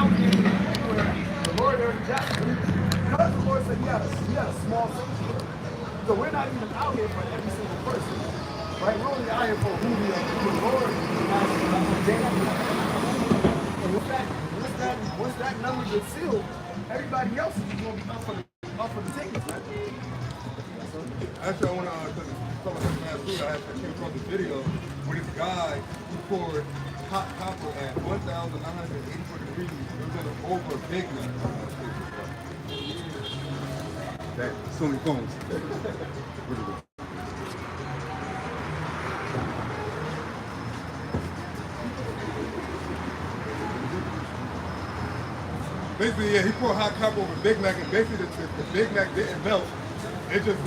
out in where the Lord already got you. Because the Lord said he had a small sanctuary. So we're not even out here for every single person. Right? We're only out here for who the Lord has ordained. And once that number gets sealed, everybody else is going to be up for the tickets, man. Actually, I want to talk about something last week. I came across this video where this guy who poured hot copper at 1,984 degrees. It was over a Big Mac. That so many phones. Basically, yeah, he poured hot copper over Big Mac, and basically the Big Mac didn't melt. It just,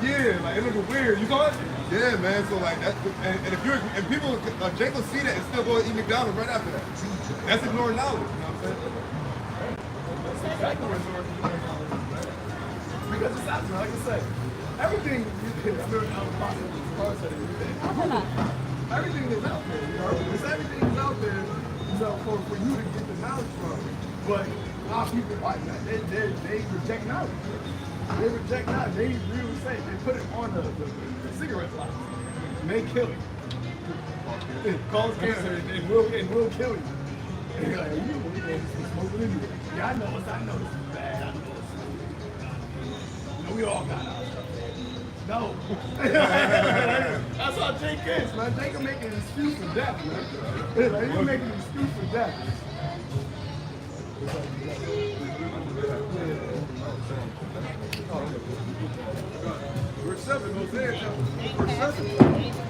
yeah, like it looked weird. You saw it? Yeah, man. So like that's and if you're and people Jake will see that and still go eat McDonald's right after that. That's ignoring knowledge. You know what I'm saying? That's exactly what ignoring knowledge. Because it's out there, like I said, everything is out of possible. Everything is out there, you know. Because everything is out there, you know, for you to get the knowledge from. But our people like that. They reject knowledge. They reject knowledge. They really say they put it on the cigarette box. And they kill it. It causes cancer. It will kill you. And you're like, you smoking anyway. Yeah, I know this is bad. I know this. We all got our stuff. No. That's how Jake is, man. Jake will make an excuse for death, man. Like, he'll make an excuse for death. We're 7, Hosea chapter. Verse 7.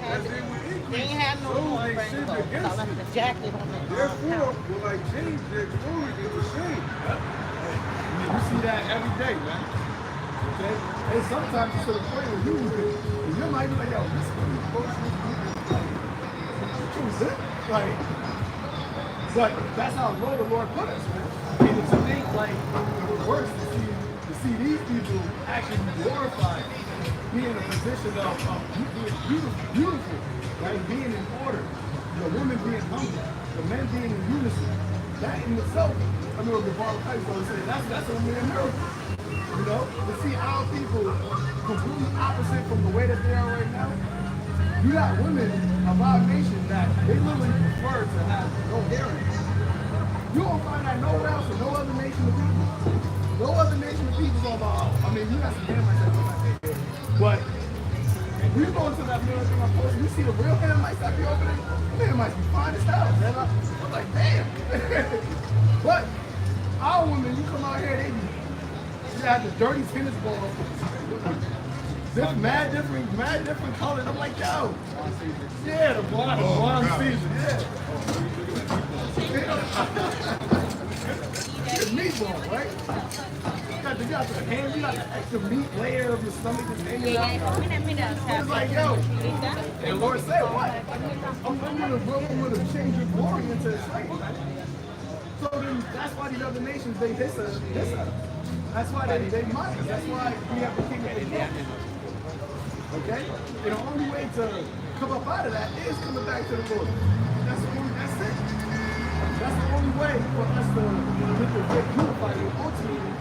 As they would increase, so they sinned against you. Therefore, will I change their glory into shame. You see that every day, man. Okay? And sometimes it's to the point where you might be like, yo, this is bullshit. Like, but that's how low the Lord put us, man. And to think like it was worse to see these people actually glorified, being in a position of being beautiful, right? Being in order, the women being humble, the men being in unison. That in itself, I mean, what the Bible says, that's a real miracle. You know, to see our people completely opposite from the way that they are right now. You got women of our nation that they literally prefer to have no hair in it. You won't find that nowhere else in no other nation of people. No other nation of people are about, I mean, you got some Hamites that don't have hair. But if you go into that middle thing, you see the real Hamites that be over there, the Hamites be fine as hell, man. I'm like, damn. But our women, you come out here, they have the dirty tennis ball. This mad different colors. I'm like, yo. Yeah, the blonde season, yeah. It's meatball, right? You got the ham, you got the extra meat layer of your stomach just hanging out. It's like, yo. And Lord said, what? I'm going to change your glory into a slave. So then that's why these other nations, they diss us. That's why they mock us. That's why we have to keep it. Okay? And the only way to come up out of that is coming back to the Lord. That's it. That's the only way for us to get the great unified and ultimately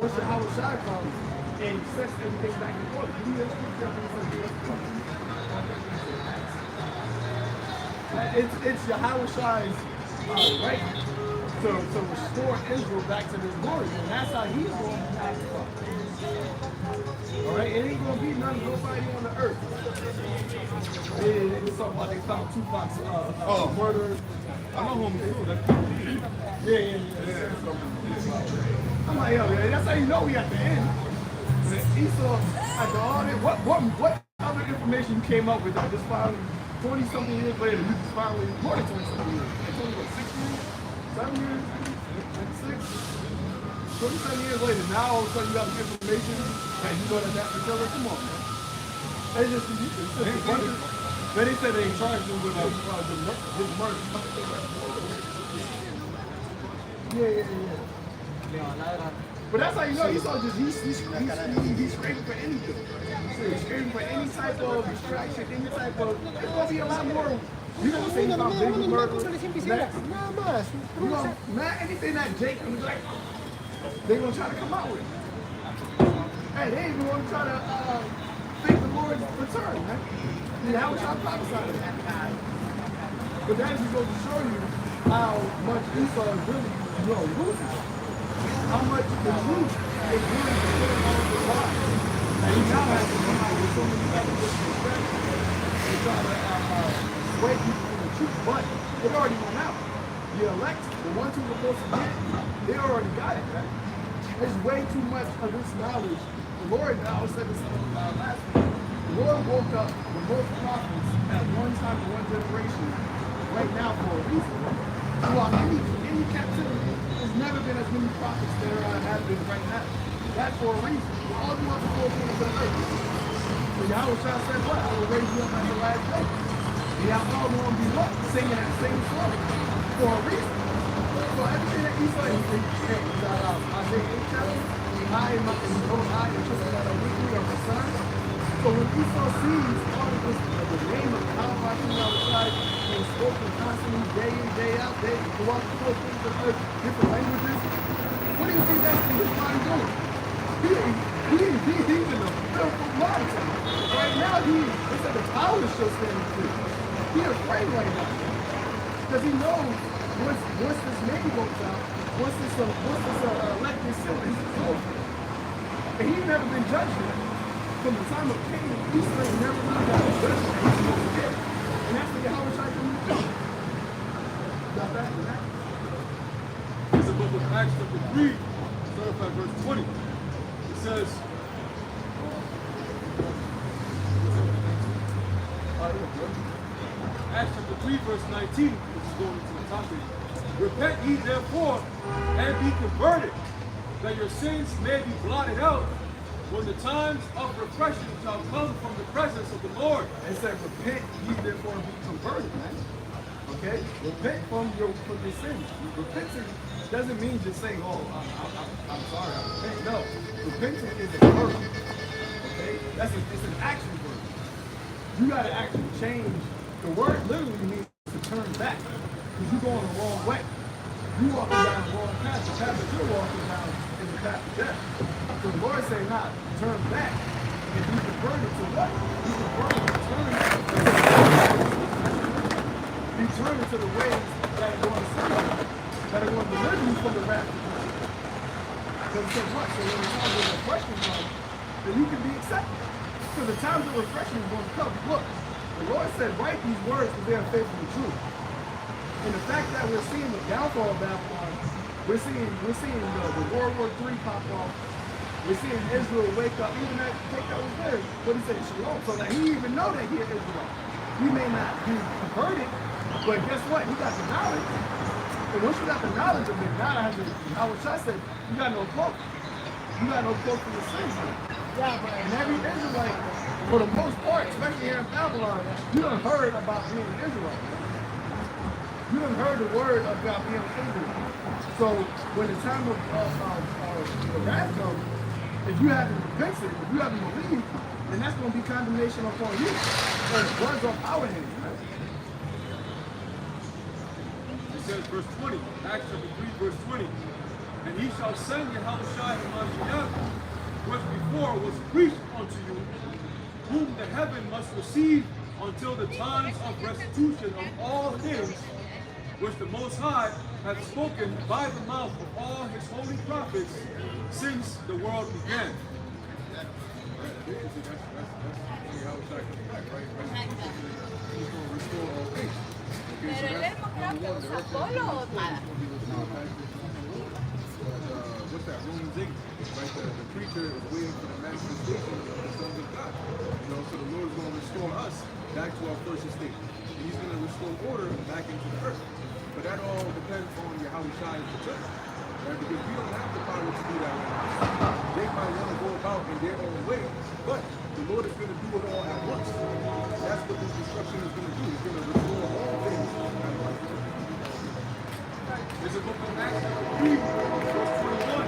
once the Howard Shai comes and sets everything back in order. It's Yahweh Shai's right to restore Israel back to this glory. And that's how he's going to act. Alright, it ain't gonna be nobody on the earth. It's something about they found Tupac's murder. I know home too. Yeah. I'm like, yo, that's how you know we at the end. Esau, after all that, what other information you came up with that just finally 20-something years later, you just finally, more than 20-something years. It's only what, 6 years? 7 years? 6? 27 years later, now all of a sudden you got the information and you know that that's the killer. Come on, man. It's just then they said they charged him with his murder. Yeah. But that's how you know he's scraping for anything. He's scraping for any type of distraction, any type of. There's gonna be a lot more You gonna say about baby murder? Nada más. You gonna anything that Jake and Black, they gonna try to come out with. Hey, they even gonna try to fake the Lord's return, man. And how was y'all prophesying that? But that just goes to show you how much Esau is really, losing. How much the truth is really putting on the line. And he now has to come out with so many other disrespect and try to sway people from the truth. But it already went out. The elect, the ones who were supposed to get it, they already got it, man. There's way too much of this knowledge. The Lord, I said this last week, the Lord woke up the most prophets at one time in one generation right now for a reason. Throughout any captivity, there's never been as many prophets there have been right now. That's for a reason. All the ones who go into the earth. So Yahweh said what? I will raise you up at the last day. And y'all all going to be what? Singing that same song for a reason. So everything that Esau is Isaiah 8 chapter, I am interested in a weekly of the sun. So when Esau sees all of this, the name of Yahweh outside being spoken constantly, day in, day out, throughout the whole things of earth, different languages, what do you think that's in his mind doing? He's in a fearful mindset. Right now, they said the power is still standing still. He's afraid right now. Because he knows once this name goes out, once this elected city is over. And he's never been judged yet. From the time of Cain, he's never really got a judgment. He's supposed to get. And that's what Yahweh tried to do. Got back to that. It's the book of Acts chapter 3, starting from verse 20. It says, Acts chapter 3, verse 19, which is going into the topic. Repent ye therefore, and be converted, that your sins may be blotted out, when the times of refreshing shall come from the presence of the Lord. It said, repent ye therefore and be converted, man. Okay? Repent from your sins. Repentance doesn't mean just saying, oh, I'm sorry, I repent. No. Repentance is a verb. Okay? It's an action verb. You got to actually change. The word literally means to turn back. Because you're going the wrong way. You're walking down the wrong path. The path that you're walking down is the path of death. So the Lord say, not turn back and be converted to what? Be converted to be turned to the ways that are going to save you, that are going to deliver you from the wrath of God. Because it says what? So when the times of refreshing come, then you can be accepted. Because the times of refreshing is going to come. Look, the Lord said, write these words because they are faithful and true. And the fact that we're seeing the downfall of Babylon, we're seeing the World War III pop off. We're seeing Israel wake up. Even that take that was there. What he said, Shalom. So that he even know that he is Israel. He may not be converted, but guess what? He got the knowledge. And once you got the knowledge of it, now I wish I said, you got no cloak. You got no cloak for your sins. Yeah, but and every Israelite, for the most part, especially here in Babylon, you done heard about being an Israelite. You done heard the word about being an Israelite. So when the time of the wrath comes, if you haven't repented, if you haven't believed, then that's going to be condemnation upon you. And blood's on our hands, man. It says, verse 20, Acts chapter 3, verse 20. And he shall send Yahushua and Mashiach, which before was preached unto you, whom the heaven must receive until the times of restitution of all things, which the Most High hath spoken by the mouth of all his holy prophets since the world began. Pero el verbo creo que usa Apolo o nada. What's that? Romans 8, right? The preacher is waiting for the manifestation of the sons of God. So the Lord is going to restore us back to our first estate. And he's going to restore order back into the earth. But that all depends on Yahushua and the church. Right? Because we don't have the power to do that right now. They might want to go about in their own way, but the Lord is going to do it all at once. That's what this destruction is going to do. It's going to restore all things. There's a book of Acts chapter 3, verse 21.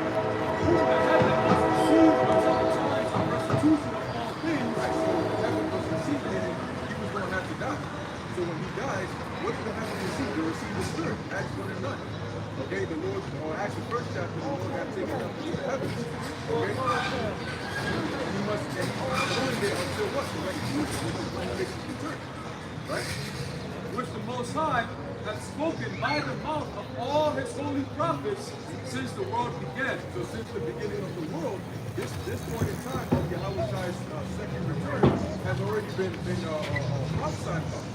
Whom the heaven must receive until the times of restitution of all things. Right, so the heaven was receiving it, and he was going to have to die. So when he dies, what did the heavens receive? They received the Spirit. Acts 1 and 9. Okay, the Lord, or Acts the first chapter, the Lord got taken up to the heavens. Okay? And he must remain there until what? The retribution, which is when he return. Right? Which the Most High hath spoken by the mouth of all his holy prophets since the world began. So since the beginning of the world, this point in time of Yahweh's second return has already been prophesied about.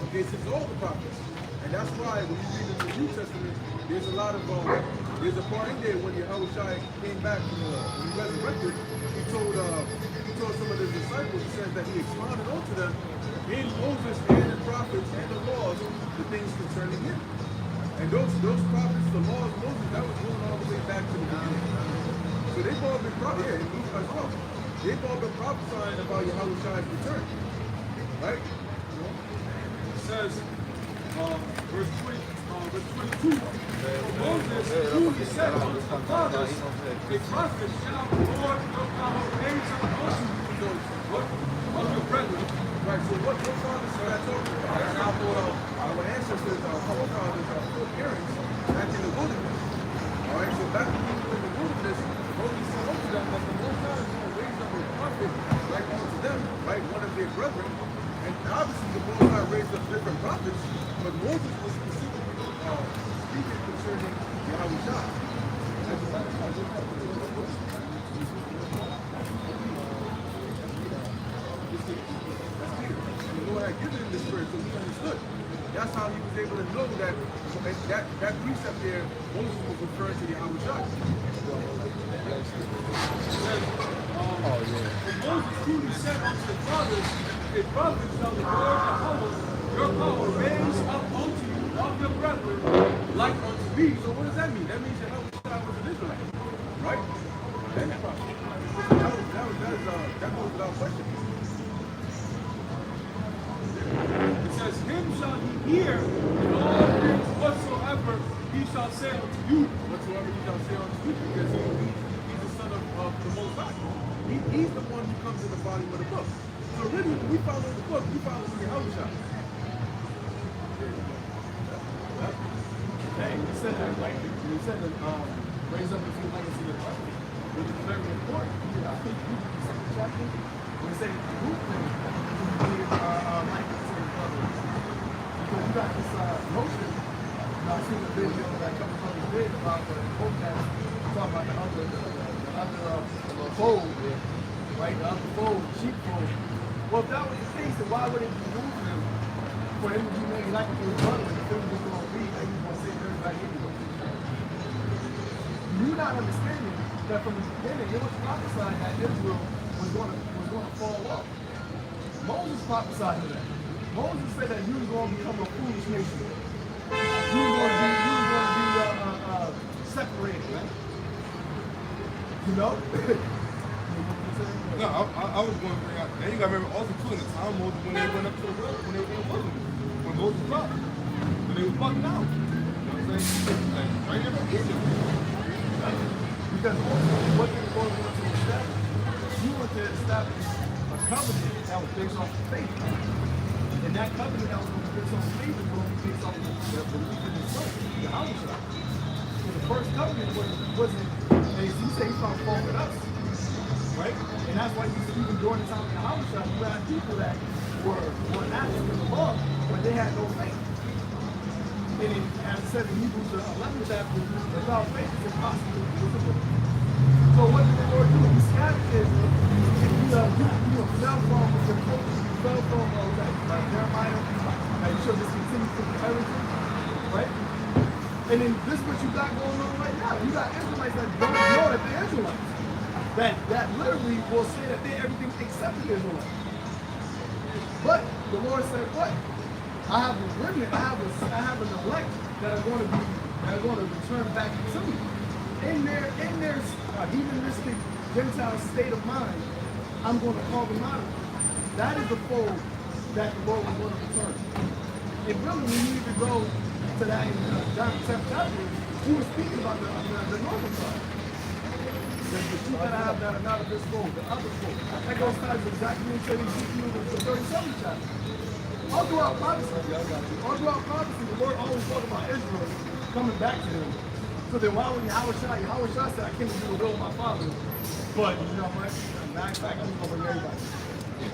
Okay, since all the prophets. And that's why when you read in the New Testament, there's a lot of there's a part in there when Yahweh came back from when he resurrected, he told some of his disciples, he says that he expounded onto them in Moses and the prophets and the laws, the things concerning him. And those prophets, the laws of Moses, that was going all the way back to the beginning. So they've all been in Luke as well. They've all been prophesying about Yahweh's return. Right? It says, verse 22, Moses, who he said unto the fathers, a prophet shall the Lord your power raise up unto you of your brethren. Right, so what fathers are that talking about? That's how our ancestors, our forefathers, our foreparents, back in the wilderness. All right, so back in the wilderness, Moses said unto them that the Most High is going to raise up a prophet like unto them, right, one of their brethren. And obviously the Most High raised up different prophets, but Moses was specifically speaking concerning Yahweh. The Lord had given him the Spirit, so he understood. That's how he was able to know that precept there, Moses was referring to Yahweh. It says, and Moses truly said unto the fathers, a prophet shall the Lord Yahweh your power raise up unto you of your brethren like unto me. So what does that mean? That means Yahweh was an Israelite, right? That's a prophet. That goes without question. It says, him shall he hear in all things whatsoever he shall say unto you. Whatsoever he shall say unto you, because he's the son of the Most High. He's the one who comes in the volume of the book. So really, when we follow the book, we follow Yahweh. Hey, you said that, right? You said that raise up the few legacy of prophet, which is very important. I think you can the second chapter, when it says the root thing, like the same brother. Because you got this notion, I seen the video that a couple of brothers did about the podcast, talking about the other fold, right? The other fold, the sheepfold. Well, if that was the case, then why would it be moving for him to be made like a little brother and the film was going to be and he's going to save everybody anyway? You're not understanding that from the beginning it was prophesied that Israel was going to fall off. Moses prophesied to that. Moses said that you was going to become a foolish nation. You was going to be separated, right? You know? No, I was going to bring out, and you got to remember also too in the time Moses when they went up to the world, when they were in the wilderness, when Moses left, when they was bugging out. You know what I'm saying? Like, right there, Egypt. Because what the Lord wanted to establish, He wanted to establish a covenant that was based on faith. And that covenant that was based on faith was going to be based on the belief in His Son, Yahweh. So the first covenant wasn't, as He said, He found fault with us. Right? And that's why even during the time of Yahweh, you had people that were active in the law, but they had no faith. And it, as it said in Hebrews 11 chapter, without faith it's impossible to do the will. So what did the Lord do? He scattered Israel. You fell from like Jeremiah, like you should just continue to the heritage, right? And then this is what you got going on right now. You got Israelites that don't know that they're Israelites. That literally will say that they're everything except the Israelites. But the Lord said, what? I have a remnant, I have an elect that are going to return back to me. In their heathenistic Gentile state of mind, I'm going to call them out. That is the fold that the Lord was going to return. And really, we need to go to that in John 7 chapter. He was speaking about the northern side. The sheep that I have that are not of this fold, the other fold. That goes back to exactly what he said in Ezekiel, the 37th chapter. all throughout prophecy, the Lord always talked about Israel coming back to him. So then why would Yahweh Shai said, I came to do the will of my Father? But, you know what? Matter of fact, I'm just going to bring everybody.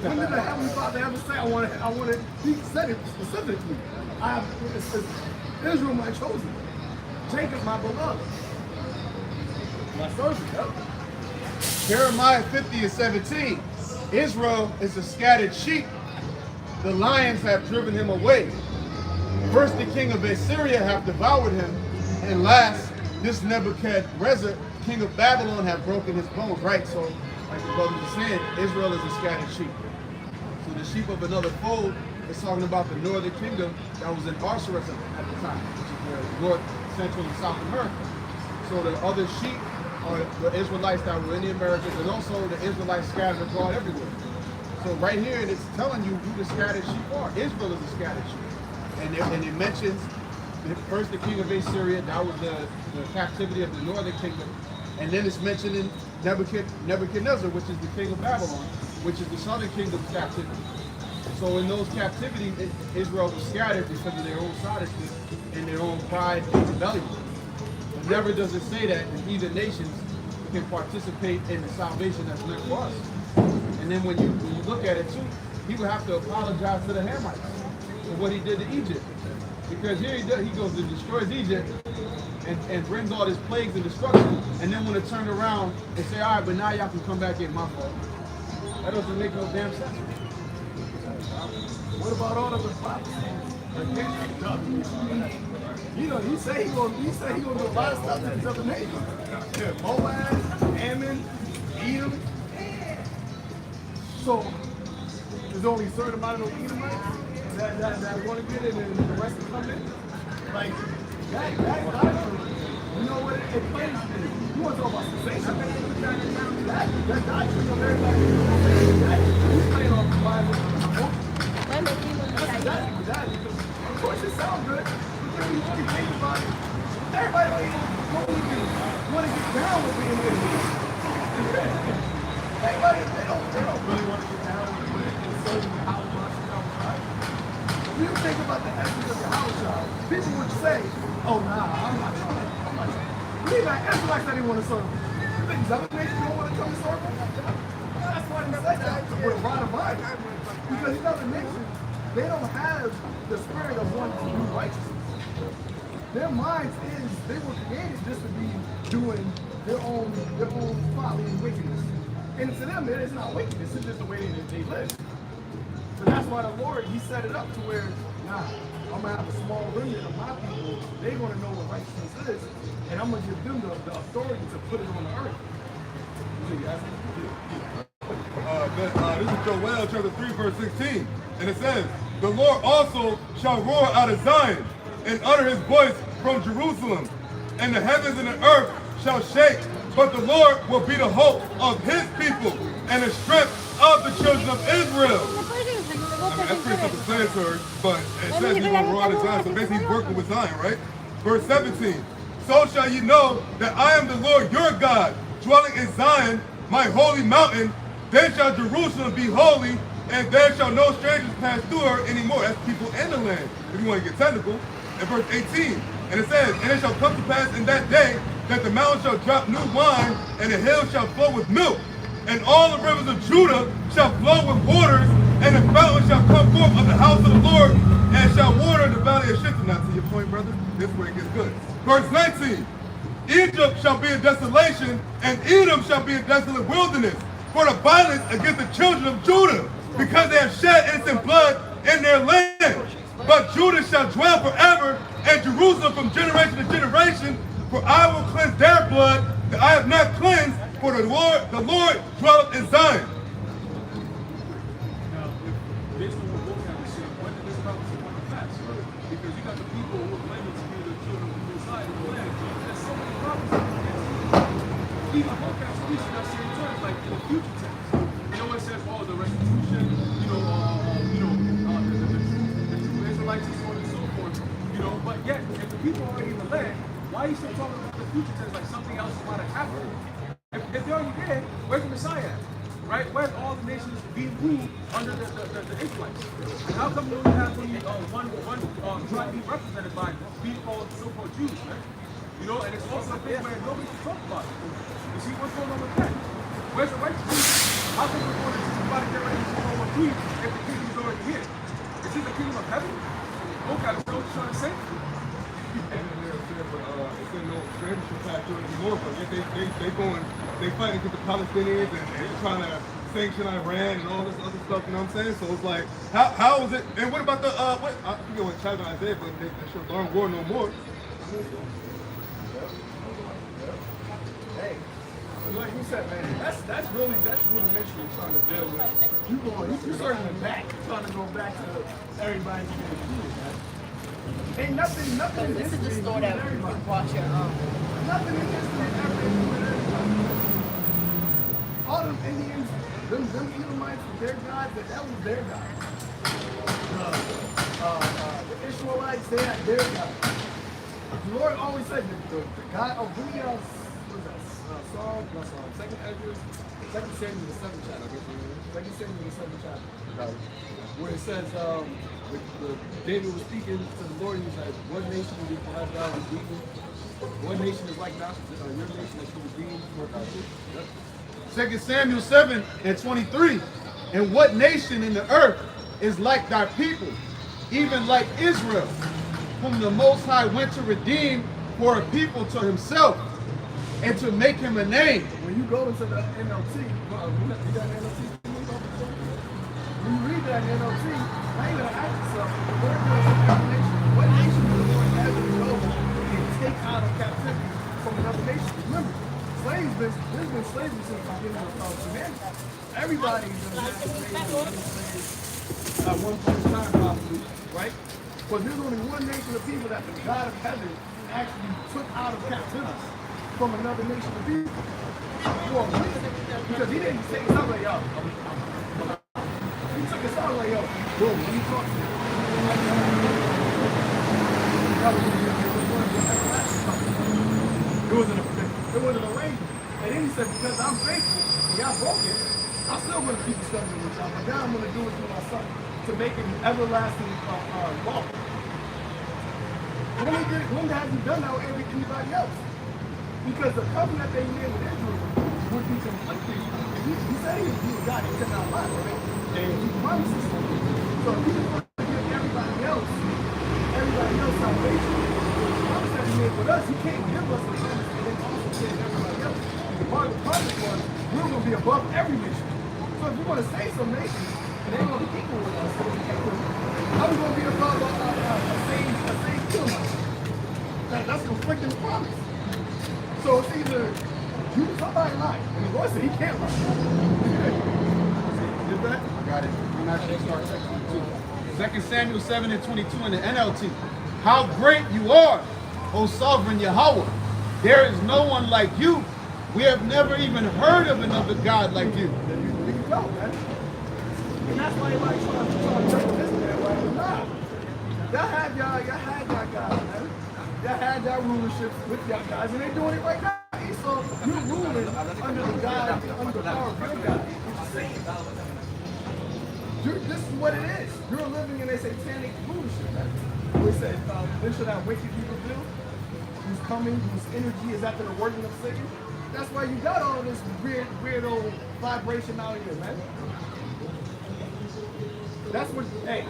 When did the Heavenly Father ever say, I want it, he said it specifically. Israel my chosen, Jacob my beloved. My servant, yep. Jeremiah 50:17. Israel is a scattered sheep. The lions have driven him away. First the king of Assyria have devoured him, and last this Nebuchadnezzar, king of Babylon, have broken his bones. Right, so like the brothers were saying, Israel is a scattered sheep. So the sheep of another fold is talking about the northern kingdom that was in Arceus at the time, which is North, Central, and South America. So the other sheep are the Israelites that were in the Americas, and also the Israelites scattered abroad everywhere. So right here, it's telling you who the scattered sheep are. Israel is a scattered sheep. And it mentions first the king of Assyria, that was the captivity of the northern kingdom. And then it's mentioning Nebuchadnezzar, which is the king of Babylon, which is the southern kingdom's captivity. So in those captivities, Israel was scattered because of their own sottishness and their own pride and rebellion. But never does it say that the heathen nations can participate in the salvation that's meant for us. And then when you look at it too, he would have to apologize to the Hamites for what he did to Egypt. Because here he goes and destroys Egypt and brings all this plagues and destruction, and then want to turn around and say, all right, but now y'all can come back in, my fault. That doesn't make no damn sense. What about all of the prophecies? You know, he say he gonna do a lot of stuff to these other nations. Yeah, Moab, Ammon, Edom. So there's only a certain amount of Edomites that want to get it, and the rest will come in. Like that doctrine, you know what it plays in? You want to talk about sensation? That doctrine of everybody, he's playing off the Bible. That's of course it sounds good, but then you really think about it. Everybody don't even want to get down with being with it. Everybody, they don't really want to get down with it and serving the house right? If you think about the essence of the house job, people would say, oh nah, I'm not trying. Leave that Israelites that didn't want to serve them. You think other nations don't want to come and serve them? That's why he said that with a rod of iron. Because these other nations, they don't have the spirit of wanting to do righteousness. Their minds they were created just to be doing their own folly and wickedness. And to them, it is not wickedness, it's just the way they live. So that's why the Lord, he set it up to where, nah, I'm going to have a small remnant of my people. They're going to know what righteousness is, and I'm going to give them the authority to put it on the earth. This is Joel chapter 3, verse 16. And it says, the Lord also shall roar out of Zion and utter his voice from Jerusalem. And the heavens and the earth shall shake. But the Lord will be the hope of his people and the strength of the children of Israel. I mean, that's pretty self-explanatory, but it says he's going to roar out of Zion. So basically he's working with Zion, right? Verse 17. So shall ye know that I am the Lord your God, dwelling in Zion, my holy mountain. Then shall Jerusalem be holy, and there shall no strangers pass through her anymore. That's people in the land, if you want to get technical. And verse 18, and it says, and it shall come to pass in that day that the mountains shall drop new wine, and the hills shall flow with milk, and all the rivers of Judah shall flow with waters, and the fountain shall come forth of the house of the Lord, and shall water the valley of Shittim. Now to your point, brother, this is where it gets good. Verse 19, Egypt shall be a desolation, and Edom shall be a desolate wilderness, for the violence against the children of Judah, because they have shed innocent blood in their land. But Judah shall dwell forever, and Jerusalem from generation to generation, for I will cleanse their blood that I have not cleansed, for the Lord dwelleth in Zion. Now, based on what both have said, when did this prophecy come to pass? Because you got the people who are claiming to be the children of the Messiah in the land. There's so many prophecies. Even both have speaking that same terms, like in the future tense. You know, it says, oh, the restitution, the true Israelites and so on and so forth. You know, but yet, if the people are already in the land, why are you still talking about the future tense like something else might have happened? If they're already there, where's the Messiah at? right? Where's all the nations being ruled under the Israelites? And how come you only have one tribe being represented by being called so-called Jews, right? You know, and it's also a thing where nobody can talk about it. You see what's going on with that? Where's the righteous people? How come we're going to teach about to get ready to go on peace if the kingdom is already here? Is this the kingdom of heaven? Okay, that's what you're trying to say. It's in no extradition factor anymore, but they fighting with the Palestinians and they're trying to sanction Iran and all this other stuff, you know what I'm saying? So it's like, how is it, and what about the, I forget what chapter I said, but they should learn war no more. Hey, like you said, man, that's really rudimentary you're trying to deal with. You're circling back, trying to go back to everybody being Jewish, man. Ain't nothing. This is the store that we watch your Nothing in history ever included everybody. All them Indians, them Edomites, their gods, that was their God. The Ishmaelites, they had their God. The Lord always said the God of who else was that? Second Ezra, Second Samuel, the 7th chapter. Second Samuel, the 7th chapter. Where it says, David was speaking to the Lord, and he said, "What nation will be blessed out of beaten? What nation is like that? Your nation that you redeemed for our people?" 2 Samuel 7:23. And what nation in the earth is like thy people, even like Israel, whom the Most High went to redeem for a people to himself, and to make him a name. When you go into the NLT, you got an NLT? When you read that NLT, now you gotta ask yourself, what nation did the Lord ever go and take out of captivity from another nation? Remember, there's been slavery since the beginning of humanity. Everybody's been slaves at one point in time, probably, right? But there's only one nation of people that the God of heaven actually took out of captivity from another nation of people. For a reason. Because he didn't take us out like, yo, he took us out like, yo, boom, when he talks to it was an arrangement. And then he said, because I'm faithful and y'all broken, I'm still going to keep discussing with y'all, but now I'm going to do it to my son to make it everlasting law. When has he done that with anybody else? Because the covenant they made with Israel would be completely. He said he was God, he could not lie, right? And he promises something. So if he was going to give everybody else salvation, the promise that he made with us, he can't give us the promise and then also give everybody else. The part of the promise was we're going to be above every nation. So if we want to save some nations and they're going to be equal with us, how are we going to be above a same Edomite? That's conflicting the promise. So it's either somebody lie, and the Lord said he can't lie. Did that? I got it. I'm actually start section 2. 2 Samuel 7:22 in the NLT. How great you are, O sovereign Yahweh. There is no one like you. We have never even heard of another God like you. There you go, man. And that's why everybody's trying to turn this man right now. Y'all had y'all guys, man. Y'all had y'all rulership with y'all guys, and they're doing it right now. So you're ruling under the God, under the power of your God. This is what it is. You're living in a satanic rulership. We say, this should have wicked people do, who's coming, whose energy is after the working of Satan. That's why you got all this weird old vibration out here, man. That's what, hey,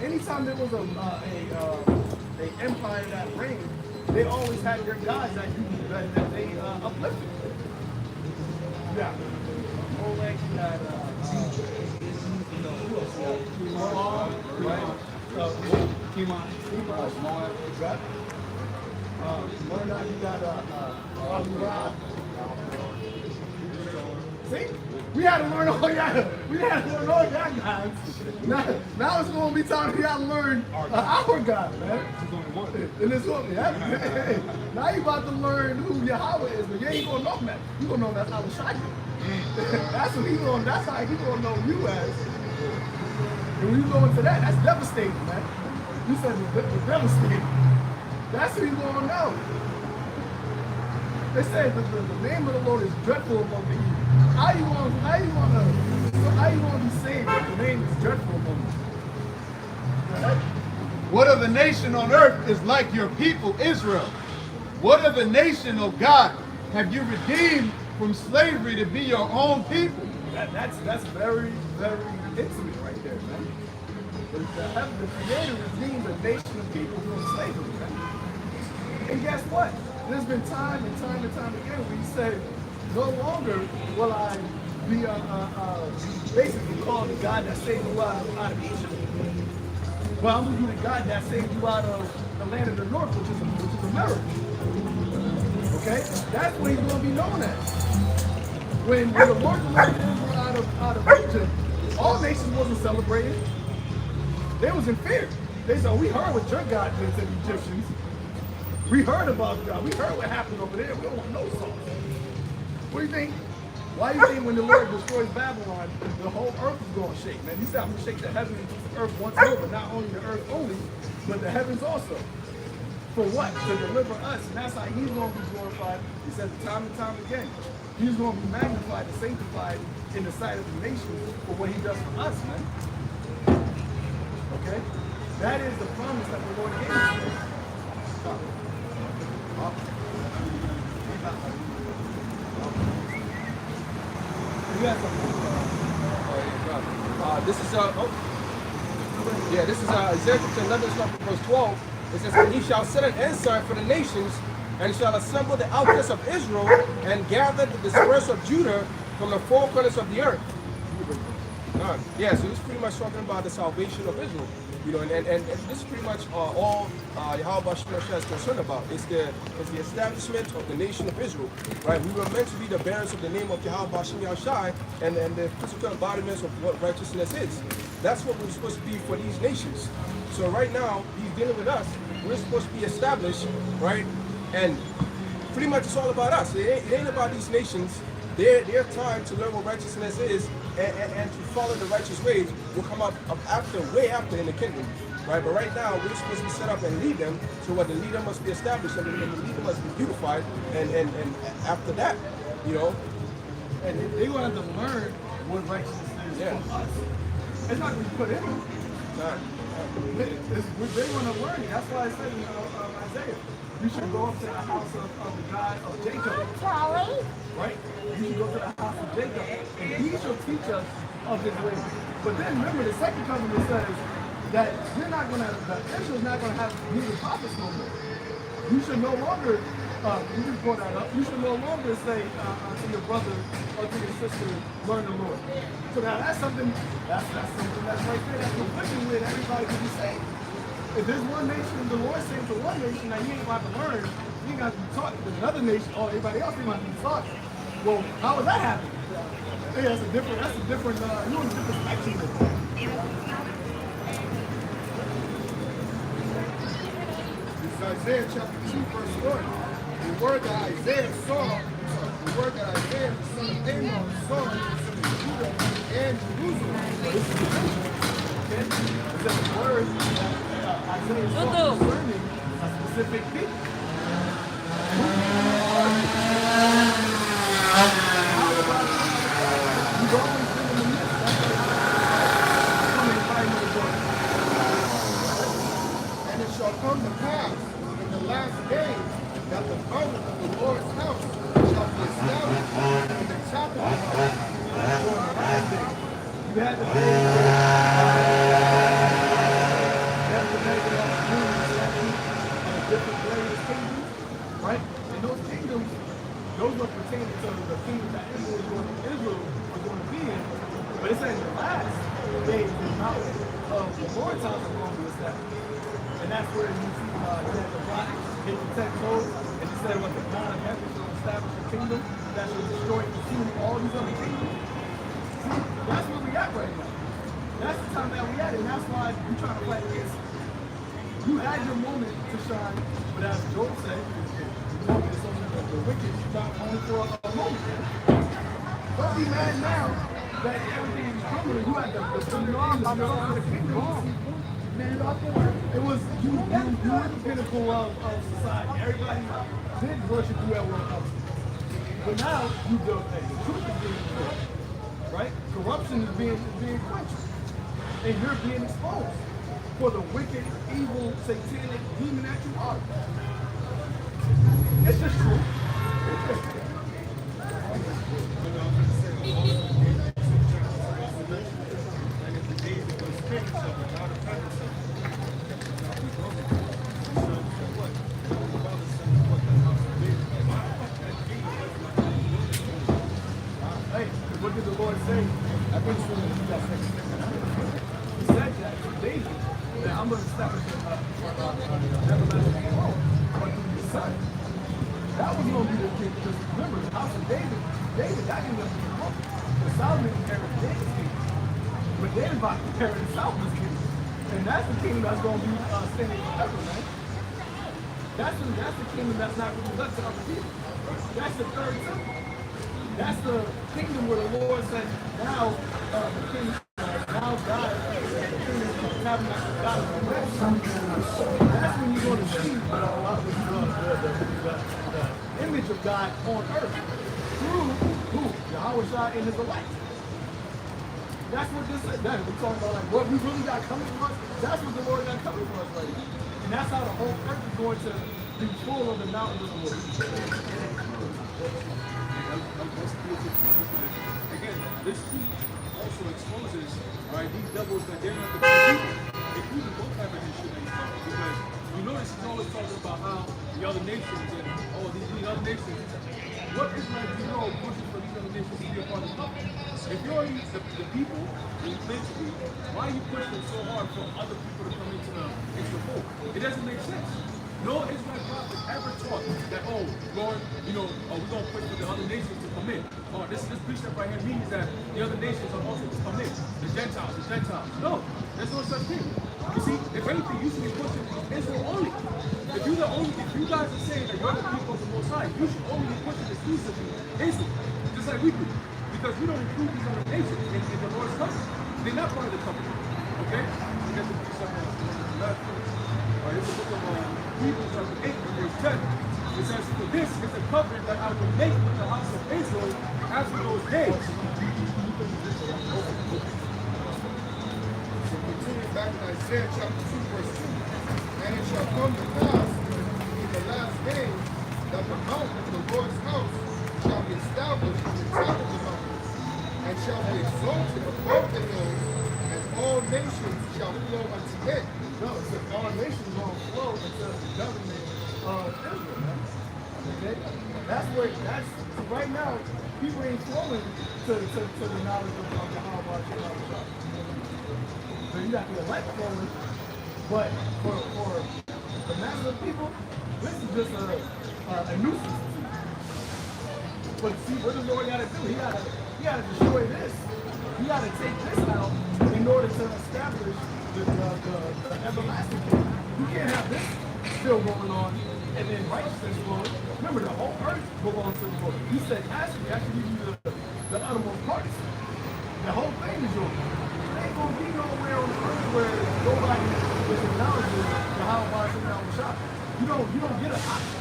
anytime there was an empire that reigned, they always had their gods that they uplifted. Yeah. Oleg, you had, who else? Kimon, you got Murdoch, you got see? We had to learn all y'all guys. Now it's going to be time for y'all to learn our God, man. And it's going to be, now you about to learn who Yahweh is, but you ain't going to know that. You going to know that's Abishai. That's how he going to know you as. And when you go into that, that's devastating, man. You said it's devastating. That's who you going to know. They say that the name of the Lord is dreadful among the heathen. How you want to be saved if the name is dreadful among you? Right? What other nation on earth is like your people, Israel? What other nation, oh God, have you redeemed from slavery to be your own people? That's very, very intimate right there, man. The Creator redeemed a nation of people from slavery, man. And guess what? There's been time and time again where he said, no longer will I be basically called the God that saved you out of Egypt. Well, I'm going to be the God that saved you out of the land of the north, which is America. Okay? That's what he's going to be known as. When the Lord delivered Israel out of Egypt, all nations wasn't celebrating. They was in fear. They said, we heard what your God did to the Egyptians. We heard about God. We heard what happened over there. We don't want no sauce. What do you think? Why do you think when the Lord destroys Babylon, the whole earth is going to shake, man? He said, I'm going to shake the heavens and the earth once more, but not only the earth only, but the heavens also. For what? To deliver us. And that's how he's going to be glorified. He says time and time again. He's going to be magnified and sanctified in the sight of the nations for what he does for us, man. Okay? That is the promise that the Lord gave us. This is Isaiah 11, verse 12. It says, and he shall set an ensign for the nations, and shall assemble the outcasts of Israel, and gather the dispersed of Judah from the four corners of the earth. Yeah, so this is pretty much talking about the salvation of Israel. You know, and this is pretty much all Yahweh Shemashah is concerned about. It's the establishment of the nation of Israel, right? We were meant to be the bearers of the name of Yahweh Shemashah and the physical embodiments of what righteousness is. That's what we're supposed to be for these nations. So right now, he's dealing with us. We're supposed to be established, right? And pretty much it's all about us. It ain't about these nations. Their time to learn what righteousness is and to follow the righteous ways will come up way after in the kingdom, right? But right now, we're supposed to be set up and lead them. So what the leader must be established and the leader must be beautified. And after that, you know, and they're going to have to learn what righteousness is from us. It's not going to be put in them. They're going to learn it. That's why I said in Isaiah, you should go up to the house of the God of Jacob. Charlie? Right? You should go to the house of Jacob, and he shall teach us of his ways. But then remember, the second covenant says that Israel's not going to have neither prophets no more. You should no longer, you can pull that up, you should no longer say to your brother or to your sister, learn the Lord. So now that's something that's right there, that's conflicting with everybody to be saved. If there's one nation, the Lord saying to one nation, now you ain't going to have to learn, you ain't got to be taught. There's another nation, everybody else ain't going to be taught. Well, how would that happen? Hey, that's a different, you're on a different spectrum. This is Isaiah chapter 2, verse 1. The word that Isaiah saw, the word that Isaiah, the son of Amos, saw in the city of Judah and Jerusalem. This is the vision. Okay? It's just a word that Isaiah saw concerning a specific people. You've always been in the midst. And it shall come to pass in the last days that the mountain of the Lord's house shall be established in the top of the mountain for the last days. You had the different various kingdoms, right? And those kingdoms, those were pertaining to the kingdom that Israel was going to be in. But it says the last days, the mountain of the Lord's house is going to be established. And that's where you see the rock hit the 10 toes, and he said what the God of heaven shall establish a kingdom that shall destroy and consume all these other kingdoms. See, that's where we at right now. That's the time that we at, and that's why we're trying to fight against it. You had your moment to shine, but as Job said, the moment is only the wicked shine only for a moment. Don't be mad now that everything is crumbling. You had the kingdom. It was you were the pinnacle of society. Everybody did worship you at one time. But now you go, hey, the truth is being revealed, right? Corruption is being quenched, and you're being exposed for the wicked, evil, satanic demon that you are. It's just true. Hey, what did the Lord say? I think it's really that next thing. He said that to David, that I'm going to establish an everlasting throne unto his son. That was going to be the king, because remember, the house of David, that ended up being broken. But Solomon inherited David's kingdom. But David about to inherit Solomon's kingdom. And that's the kingdom that's going to be standing forever, man. That's the kingdom that's not going to be left to other people. That's the third temple. That's the kingdom where the Lord said, now the king, now God, the kingdom of the tabernacle of God is the rest. That's when you're going to see the image of God on earth through who? Yahweh Shai and his elect. That's what this is. We're talking about like what we really got coming for us. That's what the Lord got coming for us right now. And that's how the whole earth is going to be full of the mountain of the Lord. Again, this truth also exposes, right, these devils that they're not the true people. Including both have an issue in something, because you notice he's always talking about how the other nations and these other nations. What Israel do you know pushes for these other nations to be a part of the covenant? If you're already the people you claim to be, why are you pushing so hard for other people to come into the fold? It doesn't make sense. No Israelite prophet ever taught that, oh, Lord, we're going to push for the other nations to come in. Or this precept right here means that the other nations are also to come in. The Gentiles. No, there's no such thing. You see, if anything, you should be pushing Israel only. If you guys are saying that you're the people of the Most High, you should only be pushing exclusively Israel, just like we do. Because we don't include these other nations in the Lord's covenant. They're not part of the covenant. Okay? We get the precept on the left. All right, it's the book of Hebrews chapter 8, verse 10. It says, for this is the covenant that I will make with the house of Israel after those days. So continue back in Isaiah chapter 2, verse 2. And it shall come to pass in the last days that the mountain of the Lord's house shall be established in the top of the mountains, and shall be exalted above the hills, and all nations shall flow unto it. No, it says all nations are going to flow into the government of Israel, man. Okay? So right now, people ain't flowing to the knowledge of Yahweh. So you got the elect flowing, but for the mass of people, this is just a nuisance to you. But see, what does the Lord got to do? He got to destroy this. He got to take this out in order to establish the everlasting kingdom. You can't have this still going on and then righteousness flowing. Remember, the whole earth belongs to the Lord. He said, ask me, I can give you the uttermost parts. The whole thing is yours. There ain't going to be nowhere on the earth where nobody is acknowledging the Yahweh Shai. You don't get an option.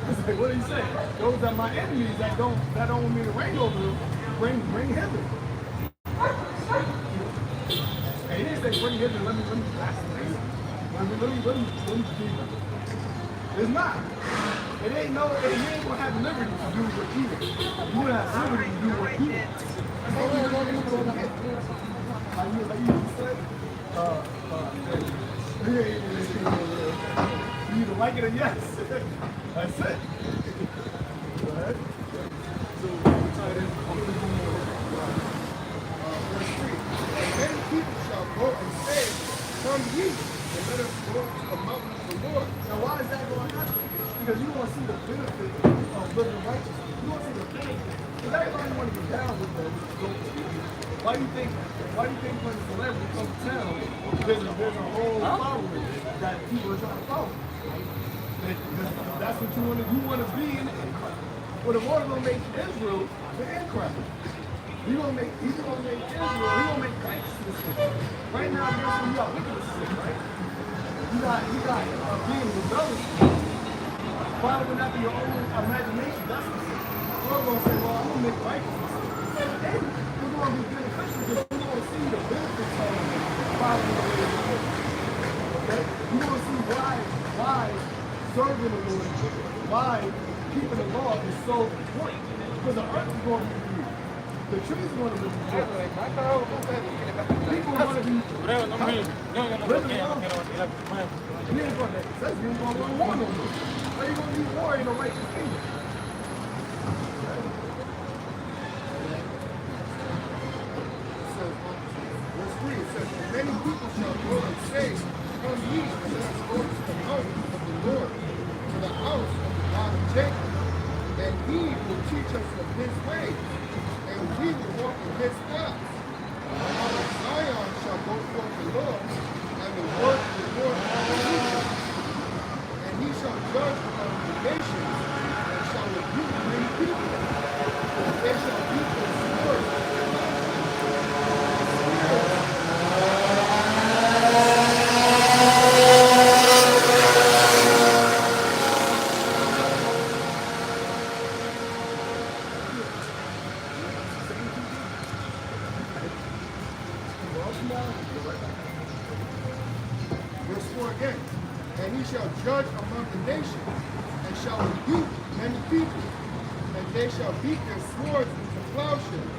Like, what do you say? Those are my enemies that don't want me to reign over them. Bring hither. And he didn't say bring hither. Let me vaccinate. Let me feed them. It's not. You ain't gonna have liberty to do what you want. You gonna have liberty to do what you want. That's all you're gonna get. Like you said, you either like it or yes. That's it. Go ahead. So, tie in. Verse 3. And many people shall go and say, come ye, and let us go to the mountain of the Lord. Now why is that going to happen? Because you don't want to see the benefit of living righteously. You want to see the benefit. Because everybody want to get down with the people. Why do you think when a celebrity comes to town, there's a whole following that people are trying to follow? That's what you want to be in the end Christ. Well, the Lord is going to make Israel the end Christ. He's going to make Israel, he's going to make righteousness. Right now, you got wickedness, right? You got being rebellious. following after your own imagination, that's what it is. The Lord going to say, well, I'm going to make righteousness. And then it's going to be beneficial because you're going to see the benefits of following the way of the Lord. Okay? You're going to see why serving the Lord, why keeping the law is so important. Because the earth is going to be renewed. The trees are going to be renewed. People are going to be living long. You ain't going to, it says you ain't going to run war no more. How you going to need war in a righteous kingdom? Verse 3, it says, "And many people shall go and say, Come ye, let us go to the house of the Lord, to the house of the God of Jacob, and he will teach us of his ways, and we will walk in his paths. And out of Zion shall go forth the Lord, and the word of the Lord all nations. And he shall judge among the nations, and shall rebuke many people. And they shall beat their swords with their Verse 4 again, "And he shall judge among the nations, and shall rebuke many people, and they shall beat their swords into plowshares,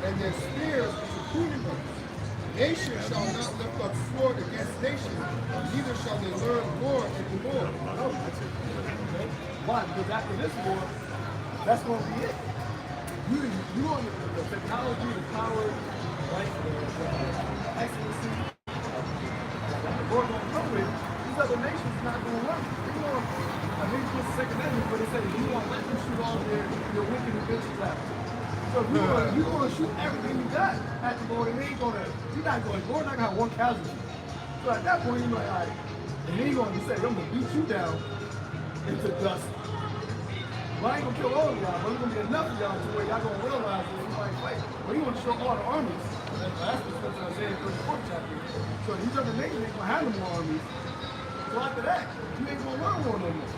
and their spears into pruning hooks. Nation shall not lift up sword against nation, neither shall they learn war anymore." Why? Because after this war, that's going to be it. You want the technology, the power, right? The excellency. The Lord going to come with. These other nations not going to run. They're going to, I mean, just second enemy, but they say you want to let them shoot all your wicked inventions out. So you're going to shoot everything you got at the Lord, and you're not going, Lord, not going to have one casualty. So at that point, you're like, all right, and then you're going to say, I'm going to beat you down into dust. Well, I ain't gonna kill all of y'all, but there's gonna be enough of y'all to where y'all gonna realize that you might fight. But you want to show all the armies. That's the scripture I said in the 34th chapter. So these other nations ain't gonna have no more armies. So after that, you ain't gonna learn war no more.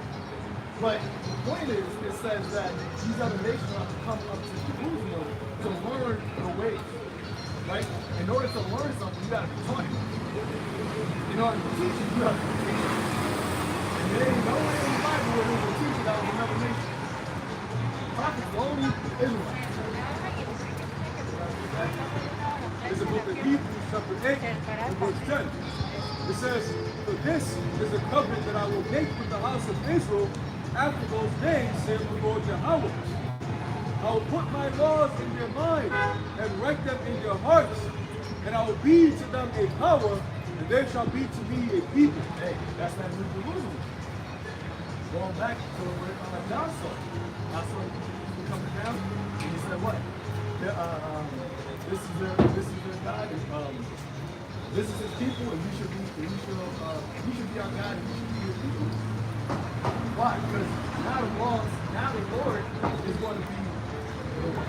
But the point is, it says that these other nations have to come up to Jerusalem to learn the ways. Right? In order to learn something, you gotta be taught it. In order to teach it, you have to be teach it. And there ain't no way in the Bible where there's a teacher that was another nation. Prophets were only Israelites. It's the book of Hebrews, chapter 8, and verse 10. It says, "For this is the covenant that I will make with the house of Israel after those days, saith the Lord Yahweh. I will put my laws in your mind and write them in your hearts, and I will be to them a power, and they shall be to me a people." Hey, that's that New Jerusalem. Going back to where John saw. I saw him coming down, and he said, "What? This is their God. This is his people, and he should be our God, and we should be his people." Why? Because now the Lord is going to be,